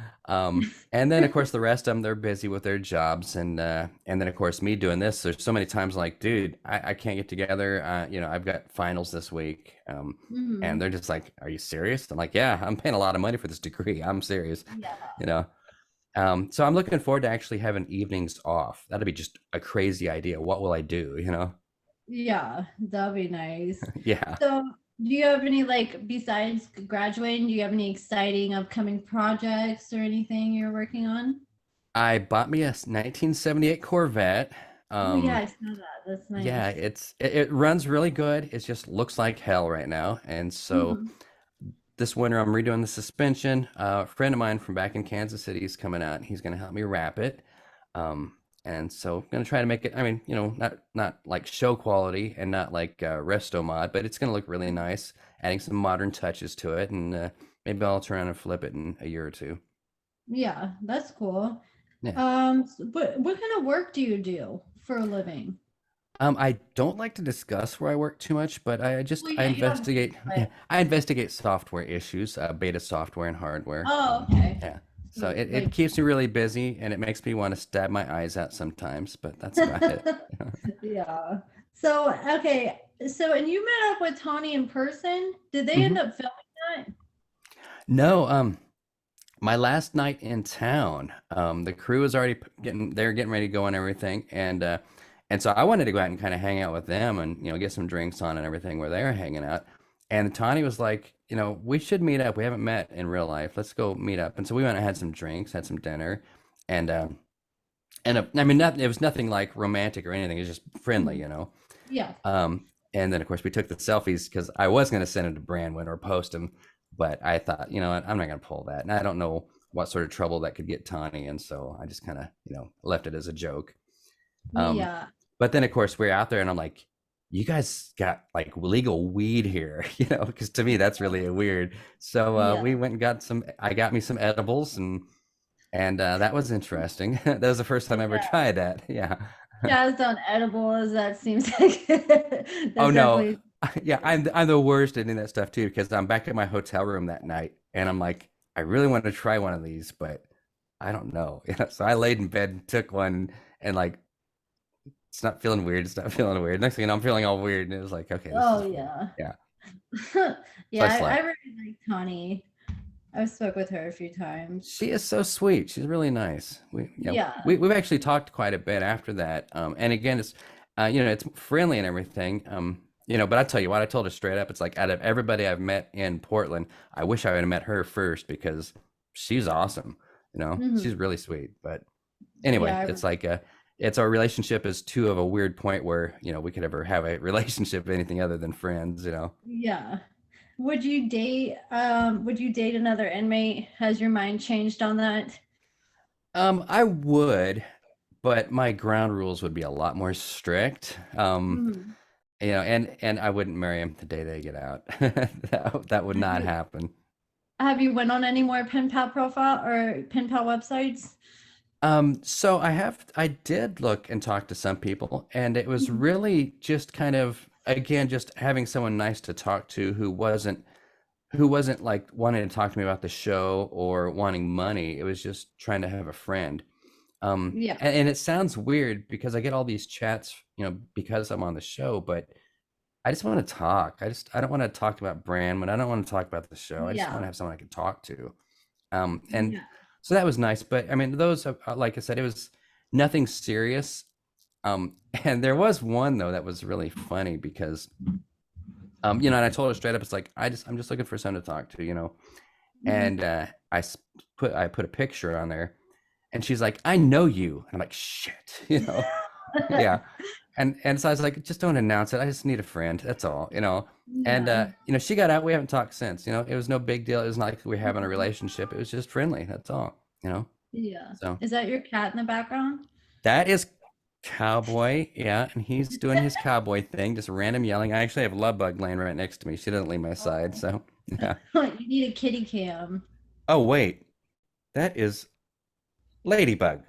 And then of course the rest of them they're busy with their jobs, and then of course me doing this. There's so many times like, dude, I can't get together. I've got finals this week, and Mhm. they're just like, "Are you serious?" I'm like, "Yeah, I'm paying a lot of money for this degree. I'm serious." Yeah. You know. So I'm looking forward to actually having evenings off. That'd be just a crazy idea. What will I do? Yeah, that'd be nice. Yeah. So, do you have any, like, besides graduating, do you have any exciting upcoming projects or anything you're working on? I bought me a 1978 Corvette. Oh, yeah, Um, I saw that. That's Yeah, nice. it runs really good. It just looks like hell right now. And so Mhm. this winter I'm redoing the suspension. A friend of mine from back in Kansas City is coming out. He's going to help me wrap it. And so I'm going to try to make it, I mean, not like show quality and not like resto mod, but it's going to look really nice, adding some modern touches to it. And maybe I'll turn around and flip it in a year or two. Yeah, that's cool. Yeah. What kind of work do you do for a living? I don't like to discuss where I work too much, but Well, I yeah, you don't have to, investigate. but Yeah, I investigate software issues, beta software and hardware. oh, okay. Yeah, so So, it like, keeps me really busy, and it makes me want to stab my eyes out sometimes. But that's about it. yeah. So, okay. So, and you met up with Tawny in person. Did they Hmm. end up filming that? No, my last night in town, the crew was already they're getting ready to go and everything, and so I wanted to go out and kind of hang out with them and get some drinks on and everything where they were hanging out. And Tawny was like, we should meet up. We haven't met in real life. Let's go meet up. And so we went and had some drinks, had some dinner, and I mean, it was nothing like romantic or anything. It was just friendly, Mhm. Yeah. and then of course we took the selfies because I was going to send them to Brandwin or post them, but I thought, you know what, I'm not going to pull that, and I don't know what sort of trouble that could get Tawny, and so I just kind of left it as a joke. Um, Yeah. but then of course we're out there, and I'm like, you guys got like legal weed here, because to me that's really weird. So Yeah. we went and got some. I got me some edibles, and that was interesting. That was the first time I ever Yeah. tried that. Yeah. Chazz on edibles. That seems like Oh that's no. definitely. Yeah, I'm the worst at doing that stuff too because I'm back at my hotel room that night and I'm like, I really want to try one of these, but I don't know. So I laid in bed and took one and like it's not feeling weird. It's not feeling weird. Next thing you know, I'm feeling all weird. And it was like, okay, this Oh is weird. yeah. Yeah. So Yeah, I I slept. really like Tawny. I've spoke with her a few times. She is so sweet. She's really nice. Yeah. We've actually talked quite a bit after that. And again, it's it's friendly and everything. But I tell you what, I told her straight up, it's like out of everybody I've met in Portland, I wish I would have met her first because she's awesome. She's Hmm. really sweet. But Yeah. anyway, it's our relationship is too of a weird point where, we could ever have a relationship anything other than friends. Yeah. Would you date another inmate? Has your mind changed on that? I would, but my ground rules would be a lot more strict. Mhm. And I wouldn't marry him the day they get out. That would Have not you happen. have you went on any more pen pal profile or pen pal websites? So I did look and talk to some people, and it was Mhm. really just kind of, again, just having someone nice to talk to who wasn't like wanting to talk to me about the show or wanting money. It was just trying to have a friend. Yeah. And it sounds weird because I get all these chats, because I'm on the show, but I just want to talk. I don't want to talk about Brandon. I don't want to talk about the show. I just want to Yeah. have someone I can talk to. And Yeah. so that was nice. But I mean, those, like I said, it was nothing serious. And there was one though that was really funny because, and I told her straight up, it's like I'm just looking for someone to talk to. Mhm. And I put a picture on there, and she's like, "I know you," and I'm like, "Shit," yeah. And so I was like, just don't announce it. I just need a friend. That's all. And Yeah. she got out. We haven't talked since. It was no big deal. It was not like we're having a Mhm. relationship. It was just friendly. That's all. Yeah. So Is that your cat in the background? that is Cowboy. Yeah, and he's doing his cowboy thing, just random yelling. I actually have Love Bug laying right next to me. She doesn't leave my side. Oh. So yeah. You need a kitty cam. Oh wait, that is Ladybug.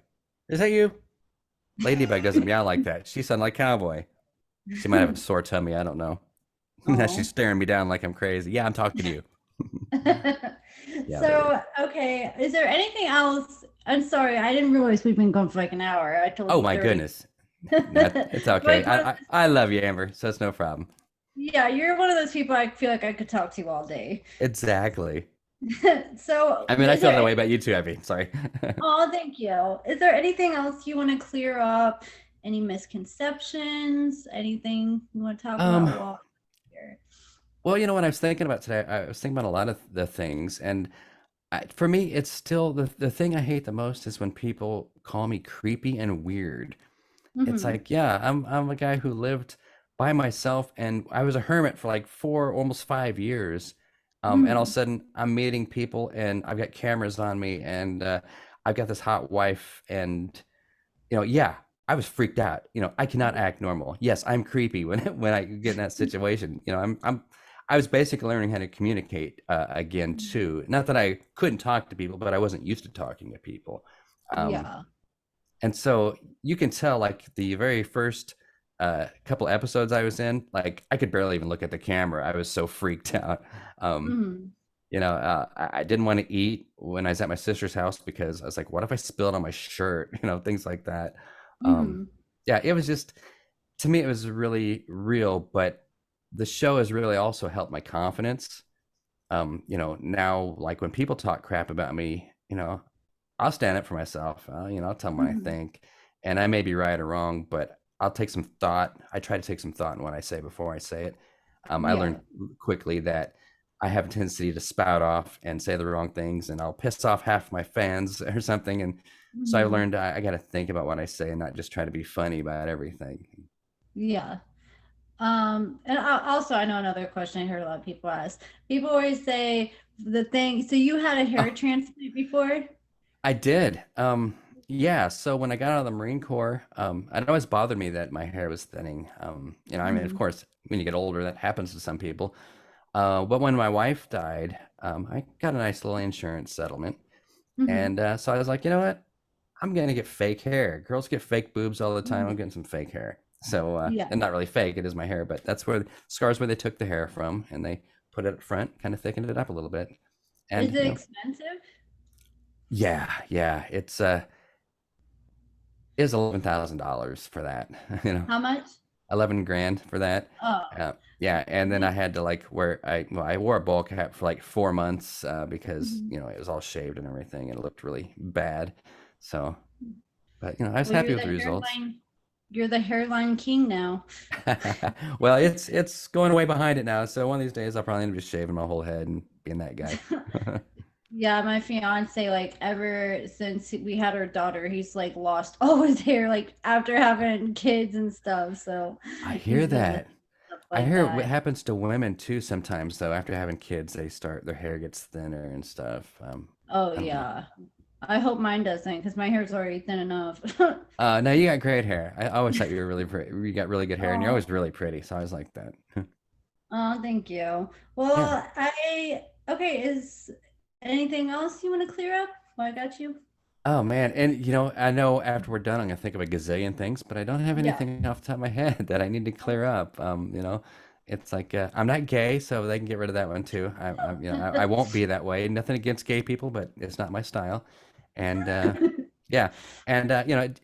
Is that you? Ladybug doesn't meow like that. She sounds like Cowboy. She might have a sore tummy. I don't know. Now she's Oh. staring me down like I'm crazy. Yeah, I'm talking to you. Yeah, baby. So, okay. Is there anything else? I'm sorry, I didn't realize we've been going for like an hour. I told Oh you my 30. goodness. No, it's You're okay. like one of I love you, Amber, so it's no problem. yeah, you're one of those people I feel like I could talk to all day. Exactly. So, I mean, I is feel there that any, way about you too, Abby. Sorry. oh, thank you. Is there anything else you want to clear up? Any misconceptions? Anything you want to talk Um, about while here? well, what I was thinking about today, I was thinking about a lot of the things, and for me, it's still the thing I hate the most is when people call me creepy and weird. It's Mm-hmm. like, yeah, I'm a guy who lived by myself, and I was a hermit for like 4, almost 5 years. And all of a Mm-hmm. sudden I'm meeting people and I've got cameras on me, and I've got this hot wife, and yeah, I was freaked out. I cannot act normal. Yes, I'm creepy when when I get in that situation. I was basically learning how to communicate again too. Not that I couldn't talk to people, but I wasn't used to talking to people. Um, Yeah. and so you can tell, like the very first couple episodes I was in, like I could barely even look at the camera. I was so freaked out. Um, Mm-hmm. I didn't want to eat when I was at my sister's house because I was like, what if I spilled on my shirt? Things like that. Um, Mm-hmm. yeah, it was just, to me, it was really real, but the show has really also helped my confidence. Now, like when people talk crap about me, I'll stand up for myself. I'll tell them what I Mm-hmm. think, and I may be right or wrong, but I'll take some thought. I try to take some thought in what I say before I say it. I Yeah. learned quickly that I have a tendency to spout off and say the wrong things, and I'll piss off half my fans or something. And so I Mm-hmm. learned I got to think about what I say and not just try to be funny about everything. Yeah. And also, I know another question I heard a lot of people ask. People always say the thing. So you had a hair Oh, transplant before? I did. Yeah. So when I got out of the Marine Corps, it always bothered me that my hair was thinning. I mean, of Mm-hmm. course, when you get older, that happens to some people. But when my wife died, I got a nice little insurance settlement. Mm-hmm. And so I was like, you know what? I'm going to get fake hair. Girls get fake boobs all the time. I'm Mm-hmm. getting some fake hair. So, Yeah. and not really fake, it is my hair, but that's where scars where they took the hair from and they put it up front, kind of thickened it up a little bit. Is And, it expensive? yeah, yeah, it's, It was $11,000 for that, you know, How much? 11 grand for that. Oh, Yeah, and then I had to like wear I wore a bowl cap for like 4 months because mhm. it was all shaved and everything and it looked really bad. So, but I was Well, happy with the results. you're the hairline king now. Well, it's going way behind it now. So one of these days I'll probably end up just shaving my whole head and being that guy. Yeah, my fiance, like ever since we had our daughter, he's like lost all his hair, like after having kids and stuff. So I hear he's been that. messing up I like hear what that. happens to women too sometimes though. After having kids, their hair gets thinner and stuff. Oh I don't know. yeah. I hope mine doesn't because my hair's already thin enough. No, you got great hair. I always thought you were really pretty. You got really good hair, and you're Oh, always really pretty. So I was like that. oh, thank you. Yeah. Well, okay, is anything else you want to clear up? Well, I got you. Oh man, and I know after we're done, I'm gonna think of a gazillion things, but I don't have Yeah. anything off the top of my head that I need to clear up. It's like I'm not gay, so they can get rid of that one too. I won't be that way. Nothing against gay people, but it's not my style. And yeah, and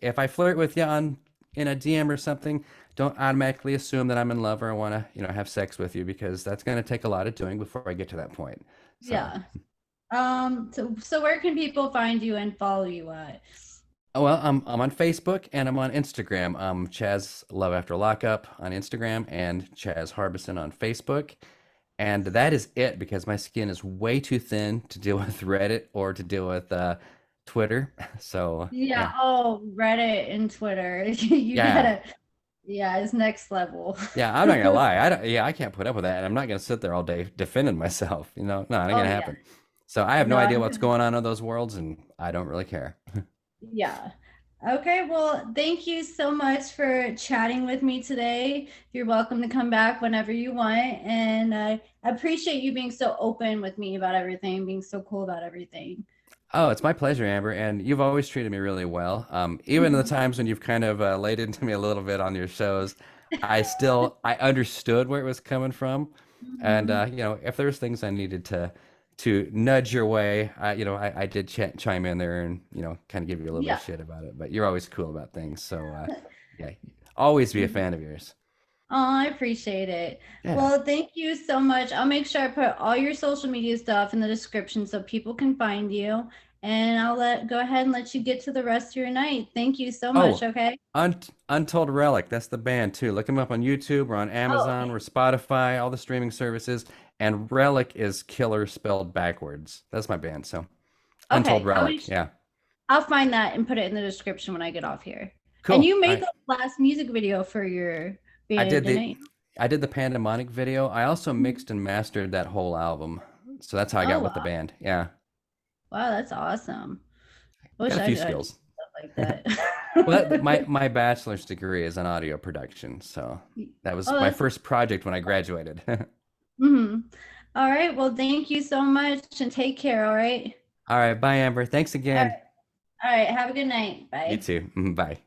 if I flirt with you on in a DM or something, don't automatically assume that I'm in love or I want to have sex with you because that's gonna take a lot of doing before I get to that point. So. Yeah. So where can people find you and follow you at? Oh, well, I'm on Facebook and I'm on Instagram. Chazz Love After Lockup on Instagram and Chazz Harbison on Facebook. And that is it because my skin is way too thin to deal with Reddit or to deal with Twitter. So Yeah. yeah, Oh, Reddit and Twitter. You yeah, gotta. Yeah, it's next level. yeah. I'm not gonna lie. I don't. Yeah, I can't put up with that. And I'm not gonna sit there all day defending myself. No, not Oh gonna yeah. happen. So I have no No, idea what's going on in those worlds, and I don't really care. yeah. Okay, well, thank you so much for chatting with me today. You're welcome to come back whenever you want. And I appreciate you being so open with me about everything, being so cool about everything. Oh, it's my pleasure, Amber, and you've always treated me really well. Even the times when you've kind of laid into me a little bit on your shows, I understood where it was coming from, and Mhm. if there's things I needed to nudge your way, I did chime in there and kind of give you a little bit of Yeah. shit about it. But you're always cool about things, so yeah, always be a Oh, fan of yours. I appreciate it. Yeah. Well, thank you so much. I'll make sure I put all your social media stuff in the description so people can find you. And I'll go ahead and let you get to the rest of your night. Thank you so much. Oh, Okay. Untold Relic. That's the band too. Look them up on YouTube. We're on Oh, Amazon. okay. We're Spotify. All the streaming services. And Relic is killer spelled backwards. That's my band. So Untold Okay. Relic. Yeah. I'll find that and put it in the description when I get off here. And Cool. you made I the last music video for your I band, did didn't the you? I did the Pandemonic video. I also Mhm. mixed and mastered that whole album. So that's how I Oh got with the wow. band. Yeah. Wow, that's awesome. I wish Got a I few could do skills. stuff like that. Well, my bachelor's degree is in audio production. So that was Oh, my that's first project when I graduated. all right. Well, thank you so much and take care. All right. All right. Bye, Amber. Thanks All again. right. All right. Have a good night. You Bye. too. Bye.